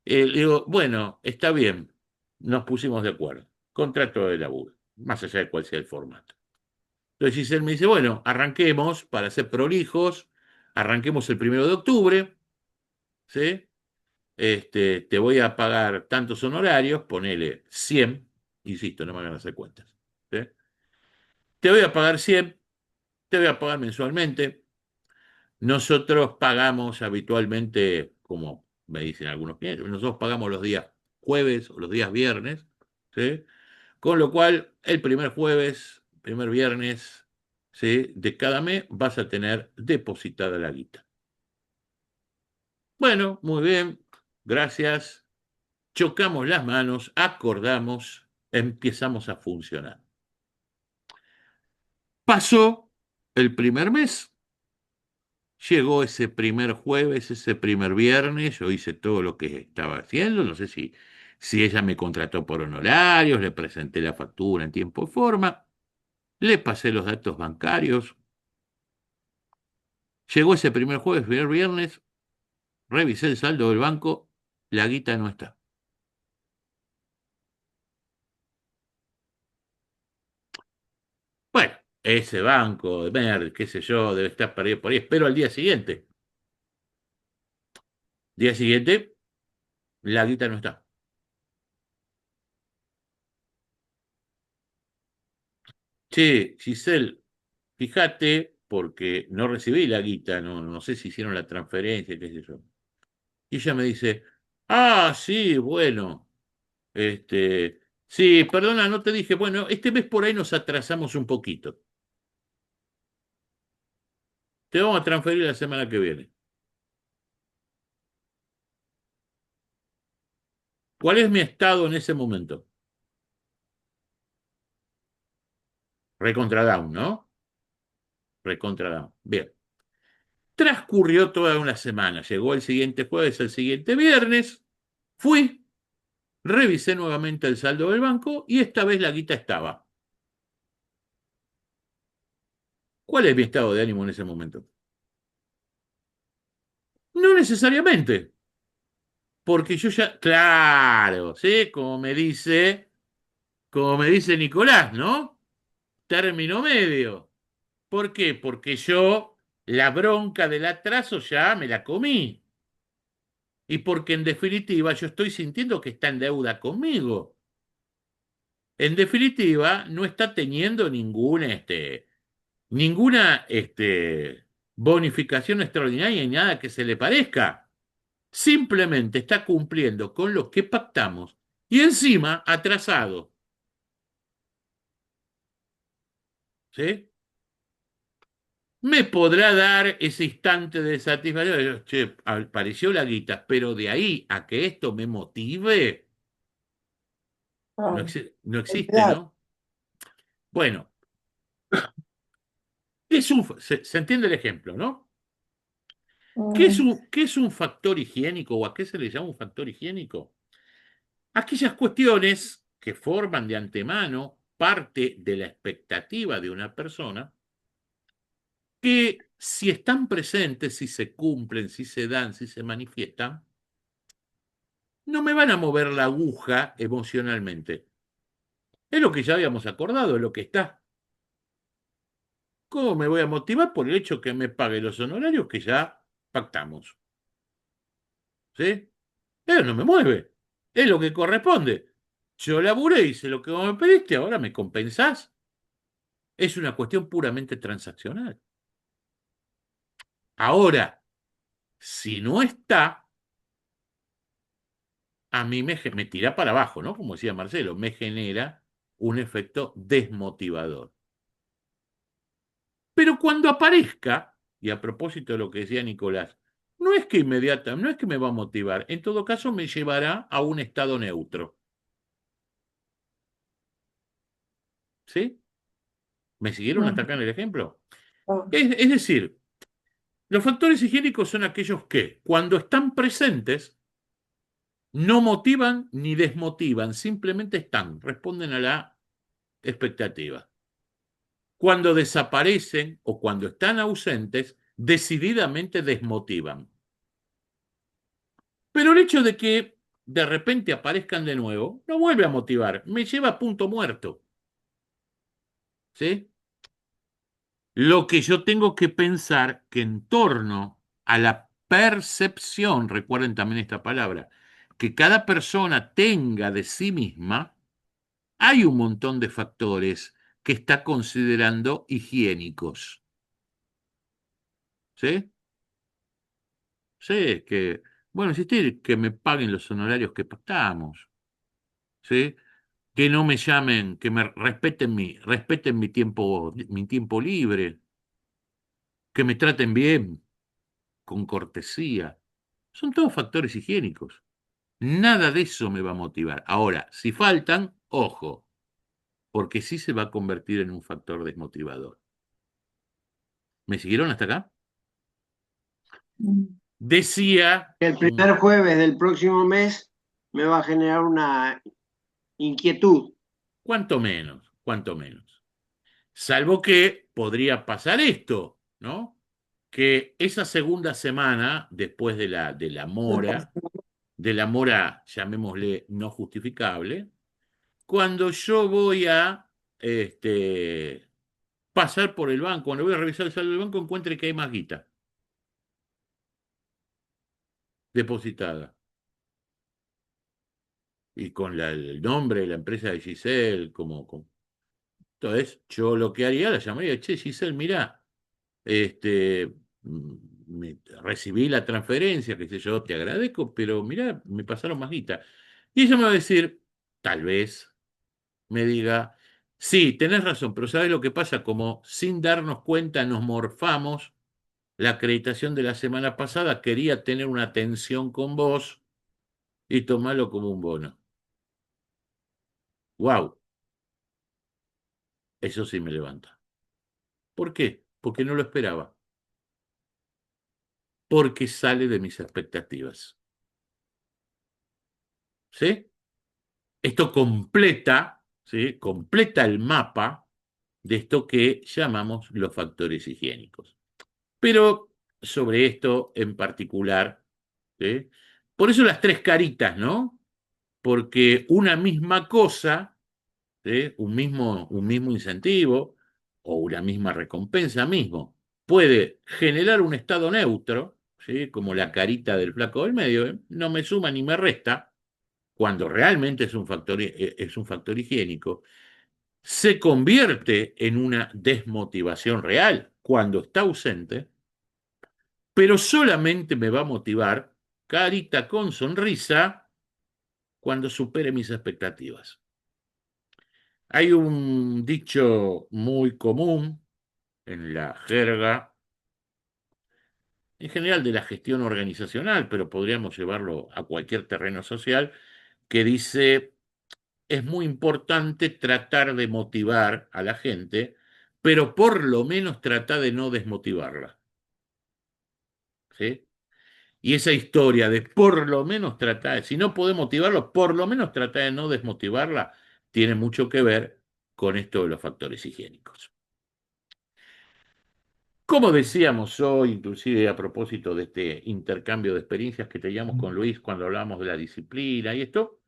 Le digo, bueno, está bien, nos pusimos de acuerdo, contrato de laburo, más allá de cuál sea el formato. Entonces Giselle me dice, bueno, arranquemos, para ser prolijos, arranquemos el 1 de octubre, ¿sí? Te voy a pagar tantos honorarios, ponele 100, insisto, no me hagan hacer cuentas, ¿sí? Te voy a pagar 100, te voy a pagar mensualmente. Nosotros pagamos habitualmente, como me dicen algunos clientes, nosotros pagamos los días jueves o los días viernes, ¿sí? Con lo cual, el primer jueves, primer viernes, ¿sí?, de cada mes vas a tener depositada la guita. Bueno, muy bien, gracias. Chocamos las manos, acordamos, empezamos a funcionar. Pasó el primer mes, llegó ese primer jueves, ese primer viernes, yo hice todo lo que estaba haciendo, no sé si ella me contrató por honorarios, le presenté la factura en tiempo y forma, le pasé los datos bancarios, llegó ese primer jueves, primer viernes, revisé el saldo del banco, la guita no está. Bueno, ese banco de Merck, qué sé yo, debe estar perdido por ahí. Espero al día siguiente. Día siguiente, la guita no está. Che, Giselle, fíjate, porque no recibí la guita, no sé si hicieron la transferencia, qué sé yo. Y ella me dice, ah, sí, bueno, sí, perdona, no te dije, bueno, este mes por ahí nos atrasamos un poquito. Te vamos a transferir la semana que viene. ¿Cuál es mi estado en ese momento? Recontra down, ¿no? Recontra down. Bien. Transcurrió toda una semana. Llegó el siguiente jueves, el siguiente viernes. Fui, revisé nuevamente el saldo del banco y esta vez la guita estaba. ¿Cuál es mi estado de ánimo en ese momento? No necesariamente, porque yo ya, claro, ¿sí? Como me dice Nicolás, ¿no? Término medio. ¿Por qué? Porque yo la bronca del atraso ya me la comí. Y porque en definitiva yo estoy sintiendo que está en deuda conmigo. En definitiva, no está teniendo ninguna bonificación extraordinaria ni nada que se le parezca. Simplemente está cumpliendo con lo que pactamos y encima atrasado. ¿Sí? Me podrá dar ese instante de satisfacción. Che, apareció la guita, pero de ahí a que esto me motive, no existe, Claro. ¿no? Bueno, se entiende el ejemplo, ¿no? ¿Qué es un factor higiénico o a qué se le llama un factor higiénico? Aquellas cuestiones que forman de antemano parte de la expectativa de una persona que si están presentes, si se cumplen, si se dan, si se manifiestan, no me van a mover la aguja emocionalmente. Es lo que ya habíamos acordado, es lo que está. ¿Cómo me voy a motivar? Por el hecho que me pague los honorarios que ya pactamos. ¿Sí? Eso no me mueve. Es lo que corresponde. Yo laburé, hice lo que vos me pediste, ahora me compensás. Es una cuestión puramente transaccional. Ahora, si no está, a mí me tira para abajo, ¿no? Como decía Marcelo, me genera un efecto desmotivador. Pero cuando aparezca, y a propósito de lo que decía Nicolás, no es que inmediata, no es que me va a motivar, en todo caso me llevará a un estado neutro. ¿Sí? ¿Me siguieron hasta acá en el ejemplo? Es decir, los factores higiénicos son aquellos que, cuando están presentes, no motivan ni desmotivan, simplemente están, responden a la expectativa. Cuando desaparecen o cuando están ausentes, decididamente desmotivan. Pero el hecho de que de repente aparezcan de nuevo, no vuelve a motivar, me lleva a punto muerto. ¿Sí? Lo que yo tengo que pensar que en torno a la percepción, recuerden también esta palabra, que cada persona tenga de sí misma, hay un montón de factores que está considerando higiénicos. ¿Sí? Sí, que, bueno, insistir, que me paguen los honorarios que pactamos. ¿Sí? Que no me llamen, que me respeten mi tiempo libre, que me traten bien, con cortesía. Son todos factores higiénicos. Nada de eso me va a motivar. Ahora, si faltan, ojo, porque sí se va a convertir en un factor desmotivador. ¿Me siguieron hasta acá? Decía, El primer jueves del próximo mes me va a generar una inquietud. cuanto menos, cuanto menos. Salvo que podría pasar esto, ¿no? Que esa segunda semana, después de la mora, llamémosle no justificable, cuando yo voy a pasar por el banco, cuando voy a revisar el saldo del banco, encuentre que hay más guita depositada. Y con el nombre de la empresa de Giselle, entonces, yo lo que haría, la llamaría, che, Giselle, mirá, recibí la transferencia, qué sé yo, te agradezco, pero mirá, me pasaron más guita. Y ella me va a decir, tal vez, me diga, sí, tenés razón, pero ¿sabes lo que pasa? Como sin darnos cuenta nos morfamos la acreditación de la semana pasada, quería tener una atención con vos y tomarlo como un bono. ¡Wow! Eso sí me levanta. ¿Por qué? Porque no lo esperaba. Porque sale de mis expectativas. ¿Sí? Esto completa, ¿sí? Completa el mapa de esto que llamamos los factores higiénicos. Pero sobre esto en particular, ¿sí? Por eso las tres caritas, ¿no? Porque una misma cosa, ¿sí? Un mismo incentivo o una misma recompensa mismo puede generar un estado neutro, ¿sí? Como la carita del flaco del medio, ¿eh? No me suma ni me resta, cuando realmente es un factor higiénico, se convierte en una desmotivación real cuando está ausente, pero solamente me va a motivar carita con sonrisa cuando supere mis expectativas. Hay un dicho muy común en la jerga, en general de la gestión organizacional, pero podríamos llevarlo a cualquier terreno social, que dice, es muy importante tratar de motivar a la gente, pero por lo menos trata de no desmotivarla. ¿Sí? Y esa historia de por lo menos tratar, si no podés motivarlo, por lo menos tratar de no desmotivarla, tiene mucho que ver con esto de los factores higiénicos. Como decíamos hoy, inclusive a propósito de este intercambio de experiencias que teníamos con Luis cuando hablamos de la disciplina y esto,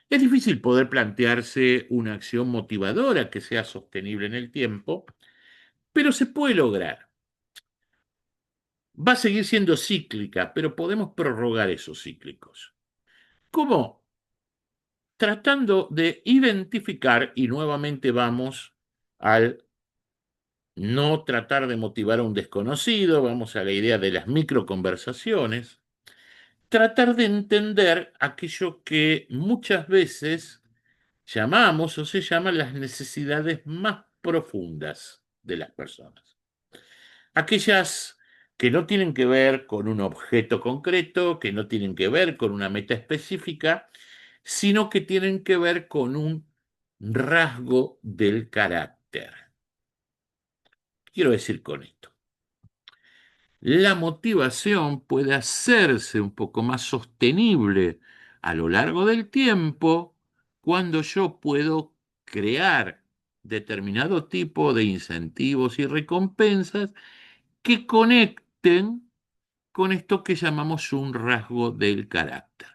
es difícil poder plantearse una acción motivadora que sea sostenible en el tiempo pero se puede lograr. Va a seguir siendo cíclica, pero podemos prorrogar esos cíclicos. ¿Cómo? Tratando de identificar, y nuevamente vamos al no tratar de motivar a un desconocido, vamos a la idea de las microconversaciones, tratar de entender aquello que muchas veces llamamos o se llaman las necesidades más profundas de las personas. Aquellas que no tienen que ver con un objeto concreto, que no tienen que ver con una meta específica, sino que tienen que ver con un rasgo del carácter. ¿Qué quiero decir con esto? La motivación puede hacerse un poco más sostenible a lo largo del tiempo cuando yo puedo crear determinado tipo de incentivos y recompensas que conecten con esto que llamamos un rasgo del carácter.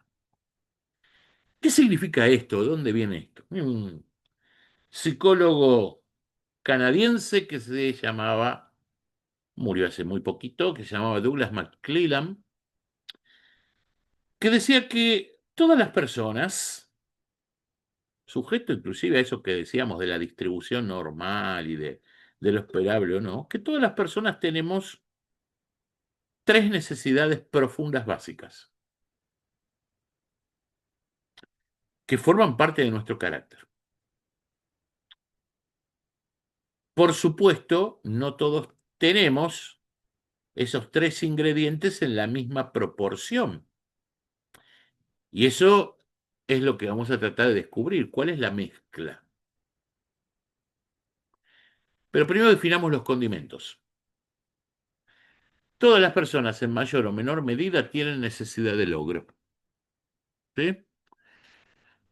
¿Qué significa esto? ¿De dónde viene esto? Un psicólogo canadiense que se llamaba, murió hace muy poquito, que se llamaba Douglas McClellan, que decía que todas las personas, sujeto inclusive a eso que decíamos de la distribución normal y de lo esperable o no, que todas las personas tenemos tres necesidades profundas básicas que forman parte de nuestro carácter. Por supuesto, no todos tenemos esos tres ingredientes en la misma proporción. Y eso es lo que vamos a tratar de descubrir. ¿Cuál es la mezcla? Pero primero definamos los condimentos. Todas las personas en mayor o menor medida tienen necesidad de logro. ¿Sí?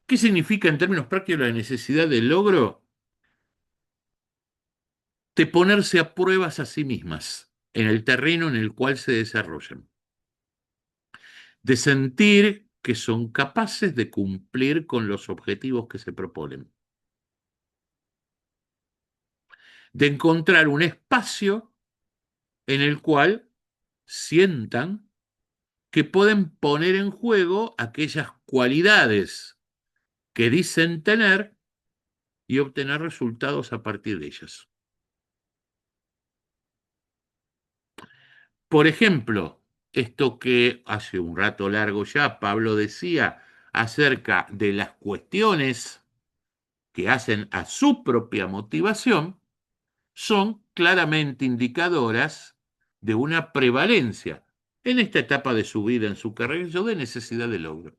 ¿Qué significa en términos prácticos la necesidad de logro? De ponerse a pruebas a sí mismas en el terreno en el cual se desarrollan. De sentir que son capaces de cumplir con los objetivos que se proponen. De encontrar un espacio en el cual sientan que pueden poner en juego aquellas cualidades que dicen tener y obtener resultados a partir de ellas. Por ejemplo, esto que hace un rato largo ya Pablo decía acerca de las cuestiones que hacen a su propia motivación, son claramente indicadoras de una prevalencia en esta etapa de su vida, en su carrera, de necesidad de logro.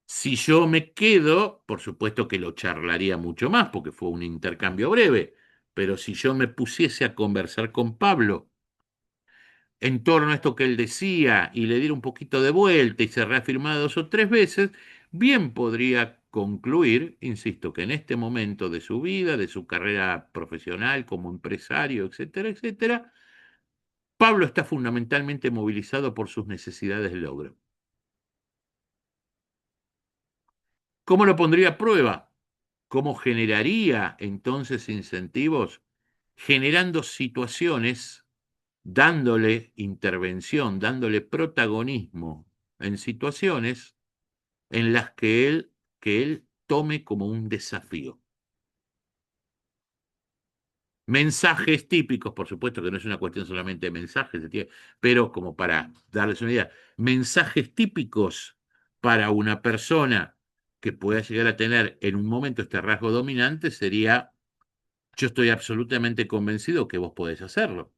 Si yo me quedo, por supuesto que lo charlaría mucho más, porque fue un intercambio breve, pero si yo me pusiese a conversar con Pablo en torno a esto que él decía y le diera un poquito de vuelta y se reafirmara 2 o 3 veces, bien podría concluir, insisto, que en este momento de su vida, de su carrera profesional como empresario, etcétera, etcétera, Pablo está fundamentalmente movilizado por sus necesidades de logro. ¿Cómo lo pondría a prueba? ¿Cómo generaría entonces incentivos? Generando situaciones, dándole intervención, dándole protagonismo en situaciones en las que él tome como un desafío. Mensajes típicos, por supuesto que no es una cuestión solamente de mensajes, pero como para darles una idea, mensajes típicos para una persona que pueda llegar a tener en un momento este rasgo dominante sería: yo estoy absolutamente convencido que vos podés hacerlo.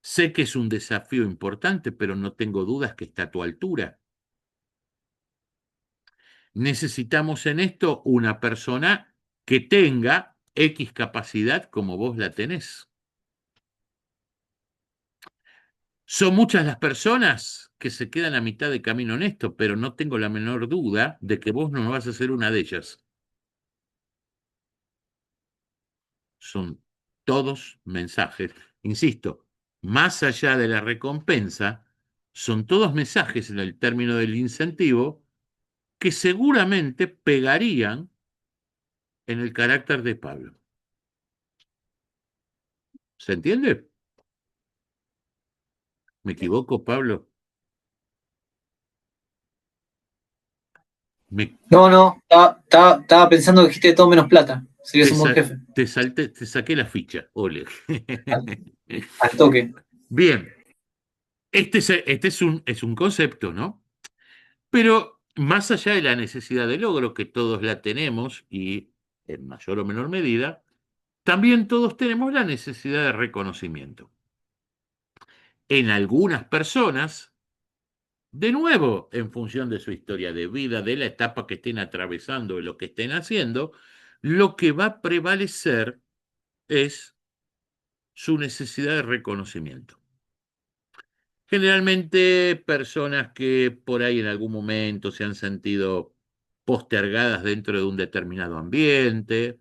Sé que es un desafío importante, pero no tengo dudas que está a tu altura. Necesitamos en esto una persona que tenga X capacidad como vos la tenés. Son muchas las personas que se quedan a mitad de camino en esto, pero no tengo la menor duda de que vos no vas a ser una de ellas. Son todos mensajes, insisto, más allá de la recompensa, son todos mensajes en el término del incentivo que seguramente pegarían en el carácter de Pablo. ¿Se entiende? ¿Me equivoco, Pablo? No, estaba pensando que dijiste todo menos plata. Serías un buen jefe. Te saqué la ficha, ole. Al toque. Bien, este es un concepto, ¿no? Pero más allá de la necesidad de logro, que todos la tenemos y en mayor o menor medida, también todos tenemos la necesidad de reconocimiento. En algunas personas, de nuevo, en función de su historia de vida, de la etapa que estén atravesando, de lo que estén haciendo, lo que va a prevalecer es su necesidad de reconocimiento. Generalmente personas que por ahí en algún momento se han sentido postergadas dentro de un determinado ambiente,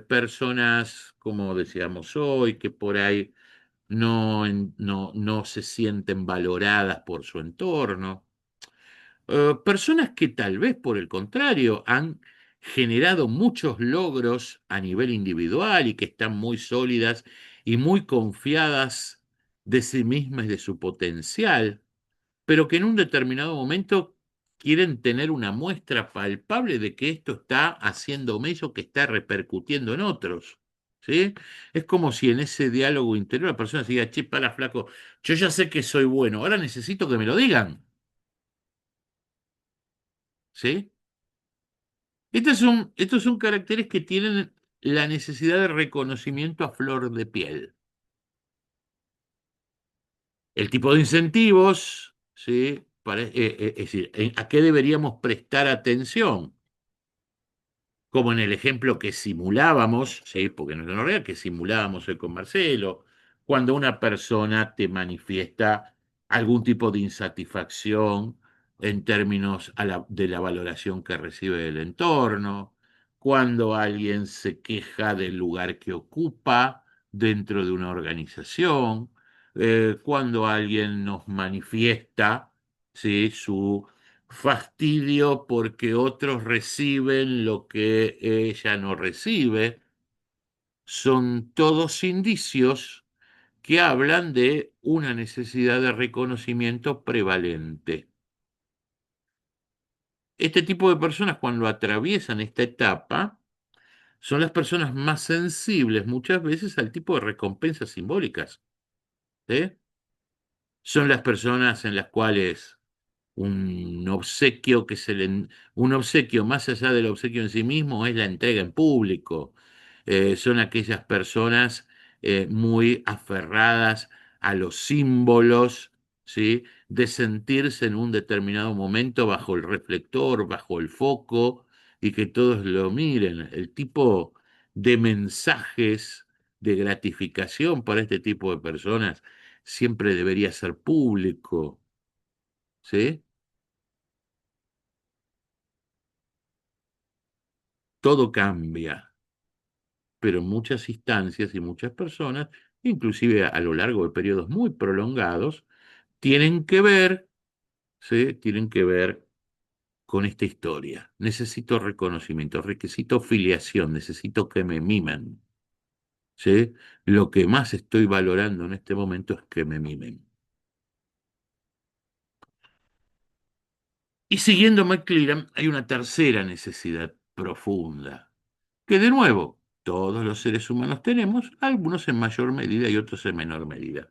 personas, como decíamos hoy, que por ahí no se sienten valoradas por su entorno. Personas que tal vez, por el contrario, han generado muchos logros a nivel individual y que están muy sólidas y muy confiadas de sí mismas y de su potencial, pero que en un determinado momento quieren tener una muestra palpable de que esto está haciendo mello, que está repercutiendo en otros. ¿Sí? Es como si en ese diálogo interior la persona se diga, che, para flaco, yo ya sé que soy bueno, ahora necesito que me lo digan. ¿Sí? Estos son caracteres que tienen la necesidad de reconocimiento a flor de piel. El tipo de incentivos, ¿sí? Es decir, ¿a qué deberíamos prestar atención? Como en el ejemplo que simulábamos, ¿sí? Porque no es real, que simulábamos hoy con Marcelo, cuando una persona te manifiesta algún tipo de insatisfacción en términos de la valoración que recibe del entorno, cuando alguien se queja del lugar que ocupa dentro de una organización, cuando alguien nos manifiesta, ¿sí? Su fastidio porque otros reciben lo que ella no recibe. Son todos indicios que hablan de una necesidad de reconocimiento prevalente. Este tipo de personas, cuando atraviesan esta etapa, son las personas más sensibles muchas veces al tipo de recompensas simbólicas. ¿Sí? Son las personas en las cuales un obsequio un obsequio más allá del obsequio en sí mismo es la entrega en público. Son aquellas personas muy aferradas a los símbolos, ¿sí? De sentirse en un determinado momento bajo el reflector, bajo el foco, y que todos lo miren. El tipo de mensajes de gratificación para este tipo de personas siempre debería ser público, ¿sí? Todo cambia, pero en muchas instancias y muchas personas, inclusive a lo largo de periodos muy prolongados, tienen que ver, ¿sí? Tienen que ver con esta historia. Necesito reconocimiento, necesito filiación, necesito que me mimen, ¿sí? Lo que más estoy valorando en este momento es que me mimen. Y siguiendo McClellan, hay una tercera necesidad profunda, que de nuevo, todos los seres humanos tenemos, algunos en mayor medida y otros en menor medida,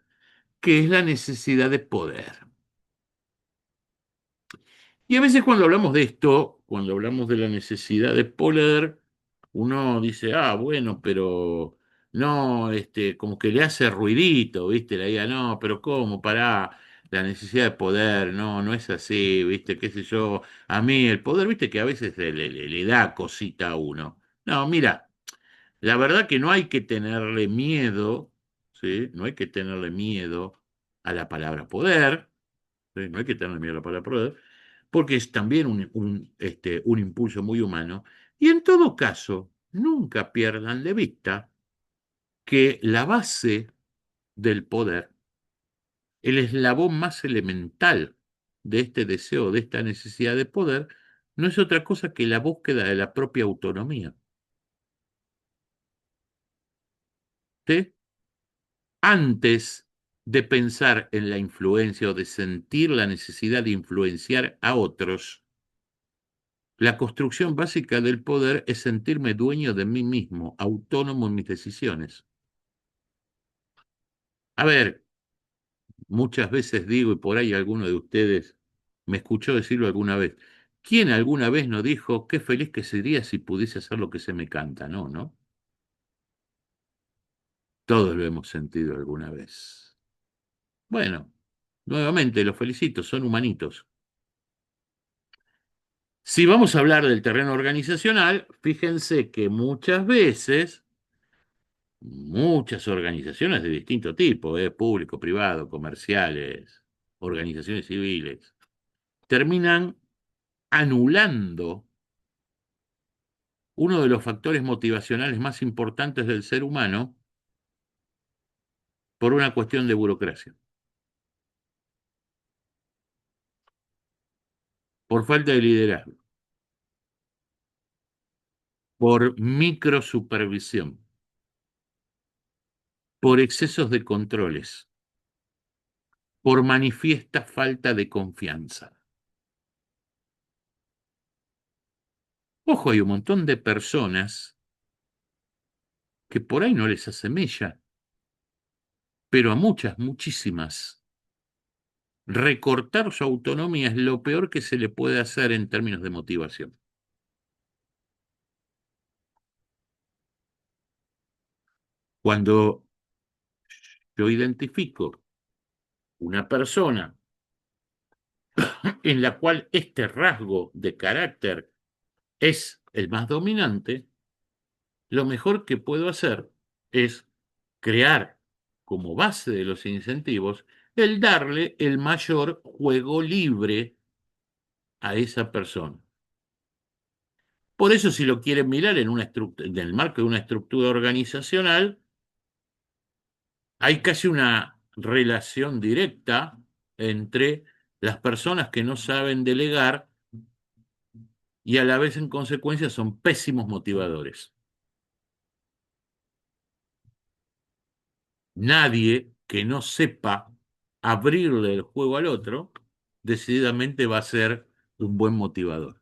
que es la necesidad de poder. Y a veces cuando hablamos de esto, cuando hablamos de la necesidad de poder, uno dice, ah, bueno, pero no, como que le hace ruidito, ¿viste? La idea, no, pero ¿cómo? Pará, la necesidad de poder, no, no es así, ¿viste? ¿Qué sé yo? A mí el poder, ¿viste? Que a veces le da cosita a uno. No, mira, la verdad que no hay que tenerle miedo, ¿sí? No hay que tenerle miedo a la palabra poder, ¿sí? No hay que tenerle miedo a la palabra poder, porque es también un impulso muy humano. Y en todo caso, nunca pierdan de vista que la base del poder, el eslabón más elemental de este deseo, de esta necesidad de poder, no es otra cosa que la búsqueda de la propia autonomía. ¿Sí? Antes de pensar en la influencia o de sentir la necesidad de influenciar a otros, la construcción básica del poder es sentirme dueño de mí mismo, autónomo en mis decisiones. A ver, muchas veces digo, y por ahí alguno de ustedes me escuchó decirlo alguna vez, ¿quién alguna vez no dijo qué feliz que sería si pudiese hacer lo que se me canta? No, ¿no? Todos lo hemos sentido alguna vez. Bueno, nuevamente los felicito, son humanitos. Si vamos a hablar del terreno organizacional, fíjense que muchas veces, muchas organizaciones de distinto tipo, público, privado, comerciales, organizaciones civiles, terminan anulando uno de los factores motivacionales más importantes del ser humano por una cuestión de burocracia, por falta de liderazgo, por microsupervisión, por excesos de controles, por manifiesta falta de confianza. Ojo, hay un montón de personas que por ahí no les hace mella, pero a muchas, muchísimas, recortar su autonomía es lo peor que se le puede hacer en términos de motivación. Cuando yo identifico una persona en la cual este rasgo de carácter es el más dominante, lo mejor que puedo hacer es crear como base de los incentivos el darle el mayor juego libre a esa persona. Por eso, si lo quieren mirar en el marco de una estructura organizacional, hay casi una relación directa entre las personas que no saben delegar y a la vez, en consecuencia, son pésimos motivadores. Nadie que no sepa abrirle el juego al otro, decididamente va a ser un buen motivador.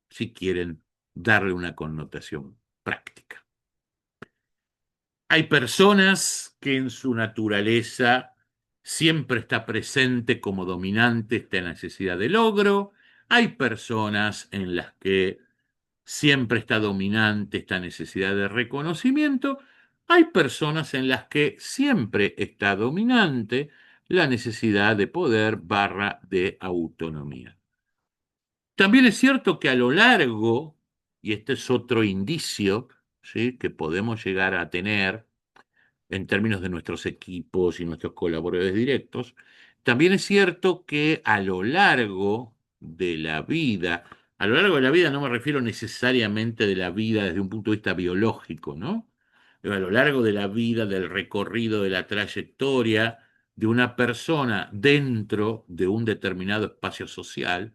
Si quieren darle una connotación práctica. Hay personas que en su naturaleza siempre está presente como dominante esta necesidad de logro. Hay personas en las que siempre está dominante esta necesidad de reconocimiento. Hay personas en las que siempre está dominante la necesidad de poder / de autonomía. También es cierto que a lo largo, y este es otro indicio, ¿sí?, que podemos llegar a tener en términos de nuestros equipos y nuestros colaboradores directos, también es cierto que a lo largo de la vida, a lo largo de la vida no me refiero necesariamente de la vida desde un punto de vista biológico, ¿no? Pero a lo largo de la vida, del recorrido, de la trayectoria de una persona dentro de un determinado espacio social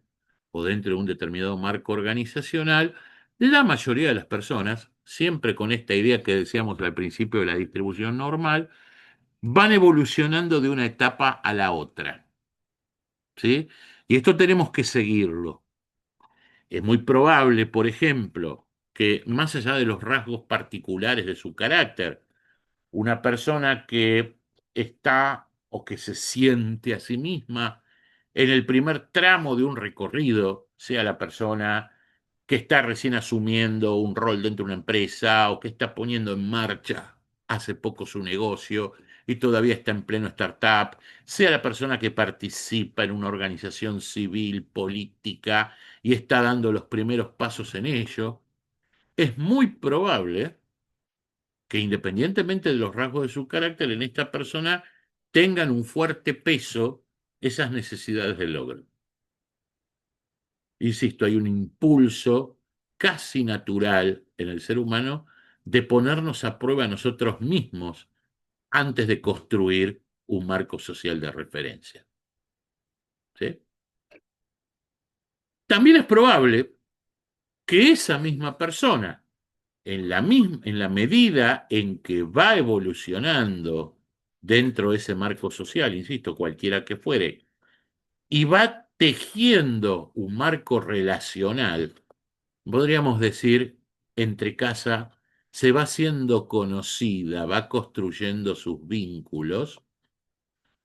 o dentro de un determinado marco organizacional, la mayoría de las personas, siempre con esta idea que decíamos al principio de la distribución normal, van evolucionando de una etapa a la otra, ¿sí? Y esto tenemos que seguirlo. Es muy probable, por ejemplo, que más allá de los rasgos particulares de su carácter, una persona que está o que se siente a sí misma en el primer tramo de un recorrido, sea la persona que está recién asumiendo un rol dentro de una empresa o que está poniendo en marcha hace poco su negocio y todavía está en pleno startup, sea la persona que participa en una organización civil, política y está dando los primeros pasos en ello, es muy probable que independientemente de los rasgos de su carácter, en esta persona tengan un fuerte peso esas necesidades de logro. Insisto, hay un impulso casi natural en el ser humano de ponernos a prueba a nosotros mismos antes de construir un marco social de referencia. ¿sí? También es probable que esa misma persona, en la medida en que va evolucionando dentro de ese marco social, insisto, cualquiera que fuere, y va tejiendo un marco relacional, podríamos decir, entre casa, se va siendo conocida, va construyendo sus vínculos.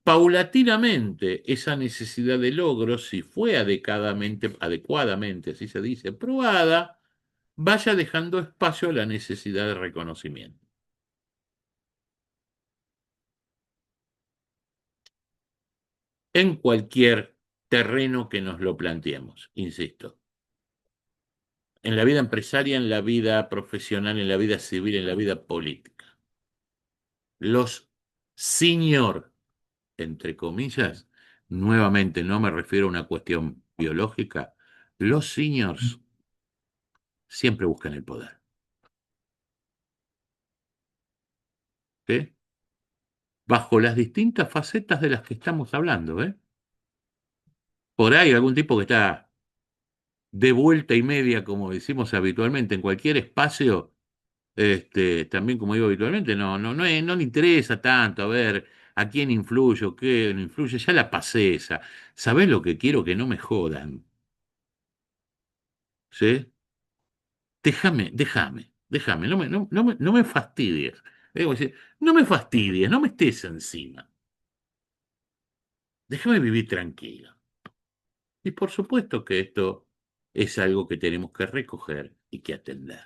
Paulatinamente, esa necesidad de logro, si fue adecuadamente, así se dice, probada, vaya dejando espacio a la necesidad de reconocimiento. En cualquier terreno que nos lo planteemos, insisto. En la vida empresaria, en la vida profesional, en la vida civil, en la vida política. Los senior, entre comillas, nuevamente no me refiero a una cuestión biológica, los seniors siempre buscan el poder. ¿Sí? Bajo las distintas facetas de las que estamos hablando. Por ahí algún tipo que está de vuelta y media, como decimos habitualmente, en cualquier espacio, también como digo habitualmente, no le interesa tanto a ver a quién influye o qué no influye, ya la pasé esa. ¿Sabés lo que quiero? Que no me jodan. ¿Sí? Déjame, no me fastidies. Debo decir, no me fastidies, no me estés encima. Déjame vivir tranquilo. Y por supuesto que esto es algo que tenemos que recoger y que atender.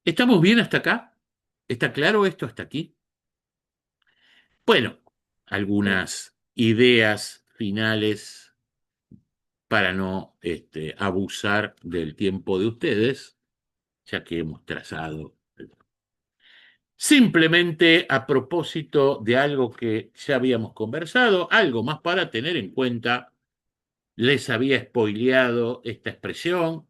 ¿Estamos bien hasta acá? ¿Está claro esto hasta aquí? Bueno, algunas ideas finales para no abusar del tiempo de ustedes, ya que hemos trazado. Simplemente a propósito de algo que ya habíamos conversado, algo más para tener en cuenta, les había spoileado esta expresión.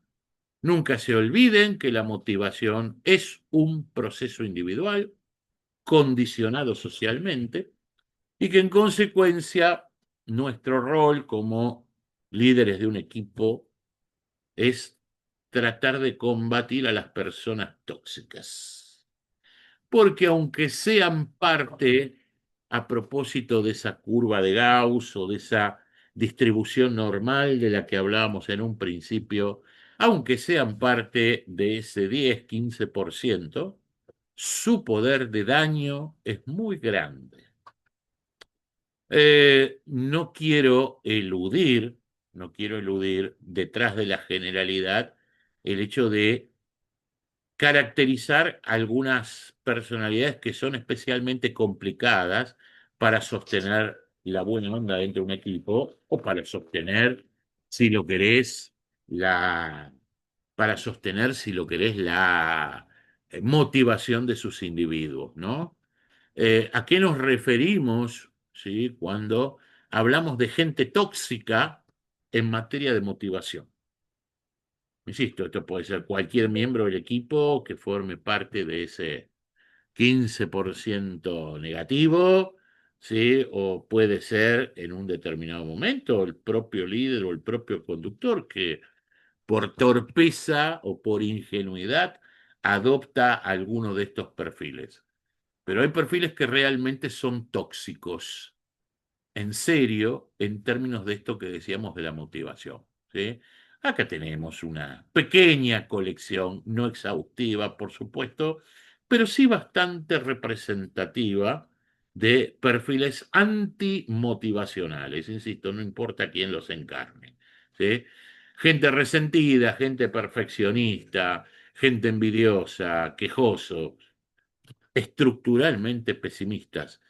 Nunca se olviden que la motivación es un proceso individual, condicionado socialmente, y que en consecuencia nuestro rol como líderes de un equipo es tratar de combatir a las personas tóxicas. Porque aunque sean parte, a propósito de esa curva de Gauss o de esa distribución normal de la que hablábamos en un principio, aunque sean parte de ese 10-15%, su poder de daño es muy grande. No quiero eludir detrás de la generalidad el hecho de caracterizar algunas personalidades que son especialmente complicadas para sostener la buena onda dentro de un equipo o para sostener, si lo querés, la motivación de sus individuos, ¿no? ¿A qué nos referimos, ¿sí?, cuando hablamos de gente tóxica en materia de motivación? Insisto, esto puede ser cualquier miembro del equipo que forme parte de ese 15% negativo, ¿sí? O puede ser en un determinado momento el propio líder o el propio conductor que por torpeza o por ingenuidad adopta alguno de estos perfiles. Pero hay perfiles que realmente son tóxicos, en serio, en términos de esto que decíamos de la motivación, ¿sí? Acá tenemos una pequeña colección, no exhaustiva, por supuesto, pero sí bastante representativa de perfiles antimotivacionales, insisto, no importa quién los encarne, ¿sí? Gente resentida, gente perfeccionista, gente envidiosa, quejoso, estructuralmente pesimistas.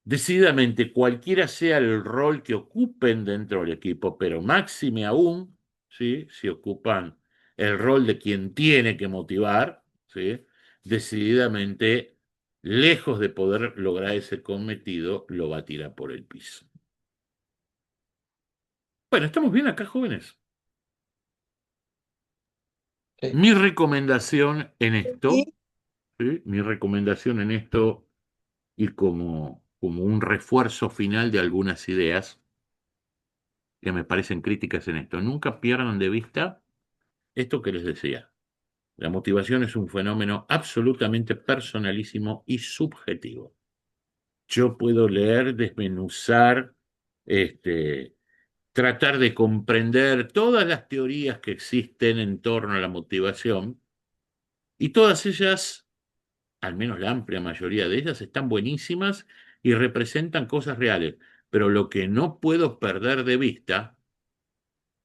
Decididamente, cualquiera sea el rol que ocupen dentro del equipo, pero máxime aún, ¿sí?, si ocupan el rol de quien tiene que motivar, ¿sí?, decididamente, lejos de poder lograr ese cometido, lo va a tirar por el piso. Bueno, ¿estamos bien acá, jóvenes? Sí. Mi recomendación en esto, Sí. ¿sí?, mi recomendación en esto, y como como un refuerzo final de algunas ideas que me parecen críticas en esto. Nunca pierdan de vista esto que les decía. La motivación es un fenómeno absolutamente personalísimo y subjetivo. Yo puedo leer, desmenuzar, tratar de comprender todas las teorías que existen en torno a la motivación, y todas ellas, al menos la amplia mayoría de ellas, están buenísimas y representan cosas reales. Pero lo que no puedo perder de vista,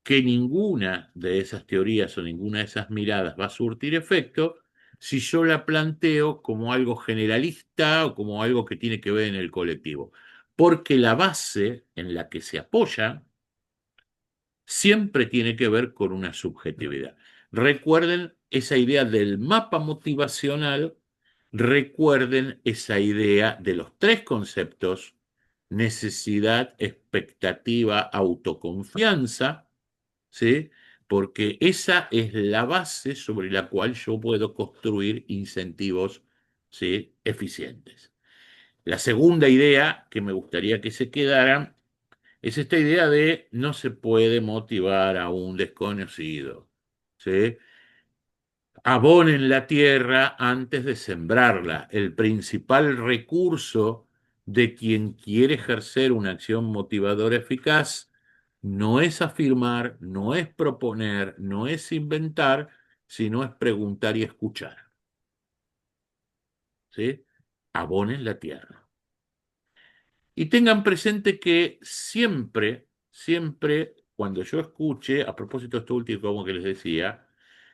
que ninguna de esas teorías o ninguna de esas miradas va a surtir efecto si yo la planteo como algo generalista o como algo que tiene que ver en el colectivo. Porque la base en la que se apoya siempre tiene que ver con una subjetividad. Recuerden esa idea del mapa motivacional, recuerden esa idea de los tres conceptos: necesidad, expectativa, autoconfianza, ¿sí? Porque esa es la base sobre la cual yo puedo construir incentivos, ¿sí?, eficientes. La segunda idea que me gustaría que se quedara es esta idea de no se puede motivar a un desconocido, ¿sí? Abonen la tierra antes de sembrarla. El principal recurso de quien quiere ejercer una acción motivadora eficaz no es afirmar, no es proponer, no es inventar, sino es preguntar y escuchar, ¿sí? Abonen la tierra. Y tengan presente que siempre, siempre, cuando yo escuche, a propósito de esto último como que les decía,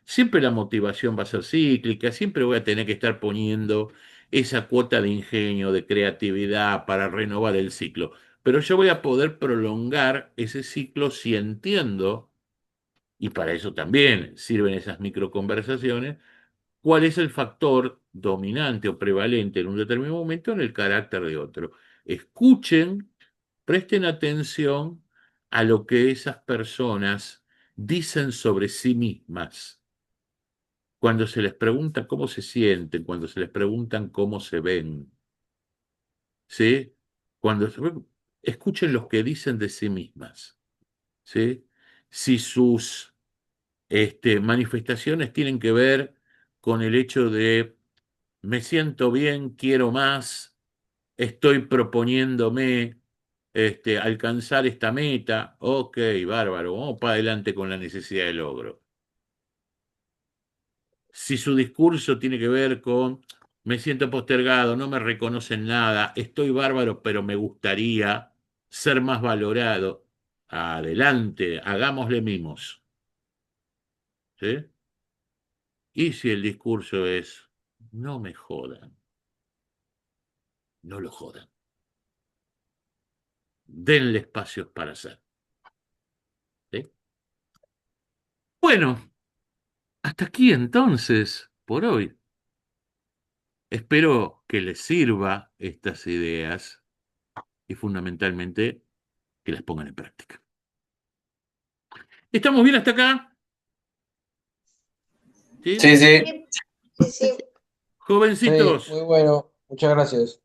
siempre la motivación va a ser cíclica, siempre voy a tener que estar poniendo esa cuota de ingenio, de creatividad para renovar el ciclo. Pero yo voy a poder prolongar ese ciclo si entiendo, y para eso también sirven esas microconversaciones, cuál es el factor dominante o prevalente en un determinado momento en el carácter de otro. Escuchen, presten atención a lo que esas personas dicen sobre sí mismas. Cuando se les pregunta cómo se sienten, cuando se les preguntan cómo se ven, ¿sí? Cuando escuchen lo que dicen de sí mismas, ¿sí? Si sus manifestaciones tienen que ver con el hecho de me siento bien, quiero más, estoy proponiéndome alcanzar esta meta, ok, bárbaro, vamos para adelante con la necesidad de logro. Si su discurso tiene que ver con me siento postergado, no me reconocen nada, estoy bárbaro, pero me gustaría ser más valorado, adelante, hagámosle mimos, ¿sí? Y si el discurso es no me jodan, no lo jodan, denle espacios para hacer, ¿sí? Bueno, hasta aquí entonces, por hoy. Espero que les sirva estas ideas y fundamentalmente que las pongan en práctica. ¿Estamos bien hasta acá? ¿Sí? Sí, sí. Sí, sí. Sí, Jovencitos, muy bueno. Muchas gracias.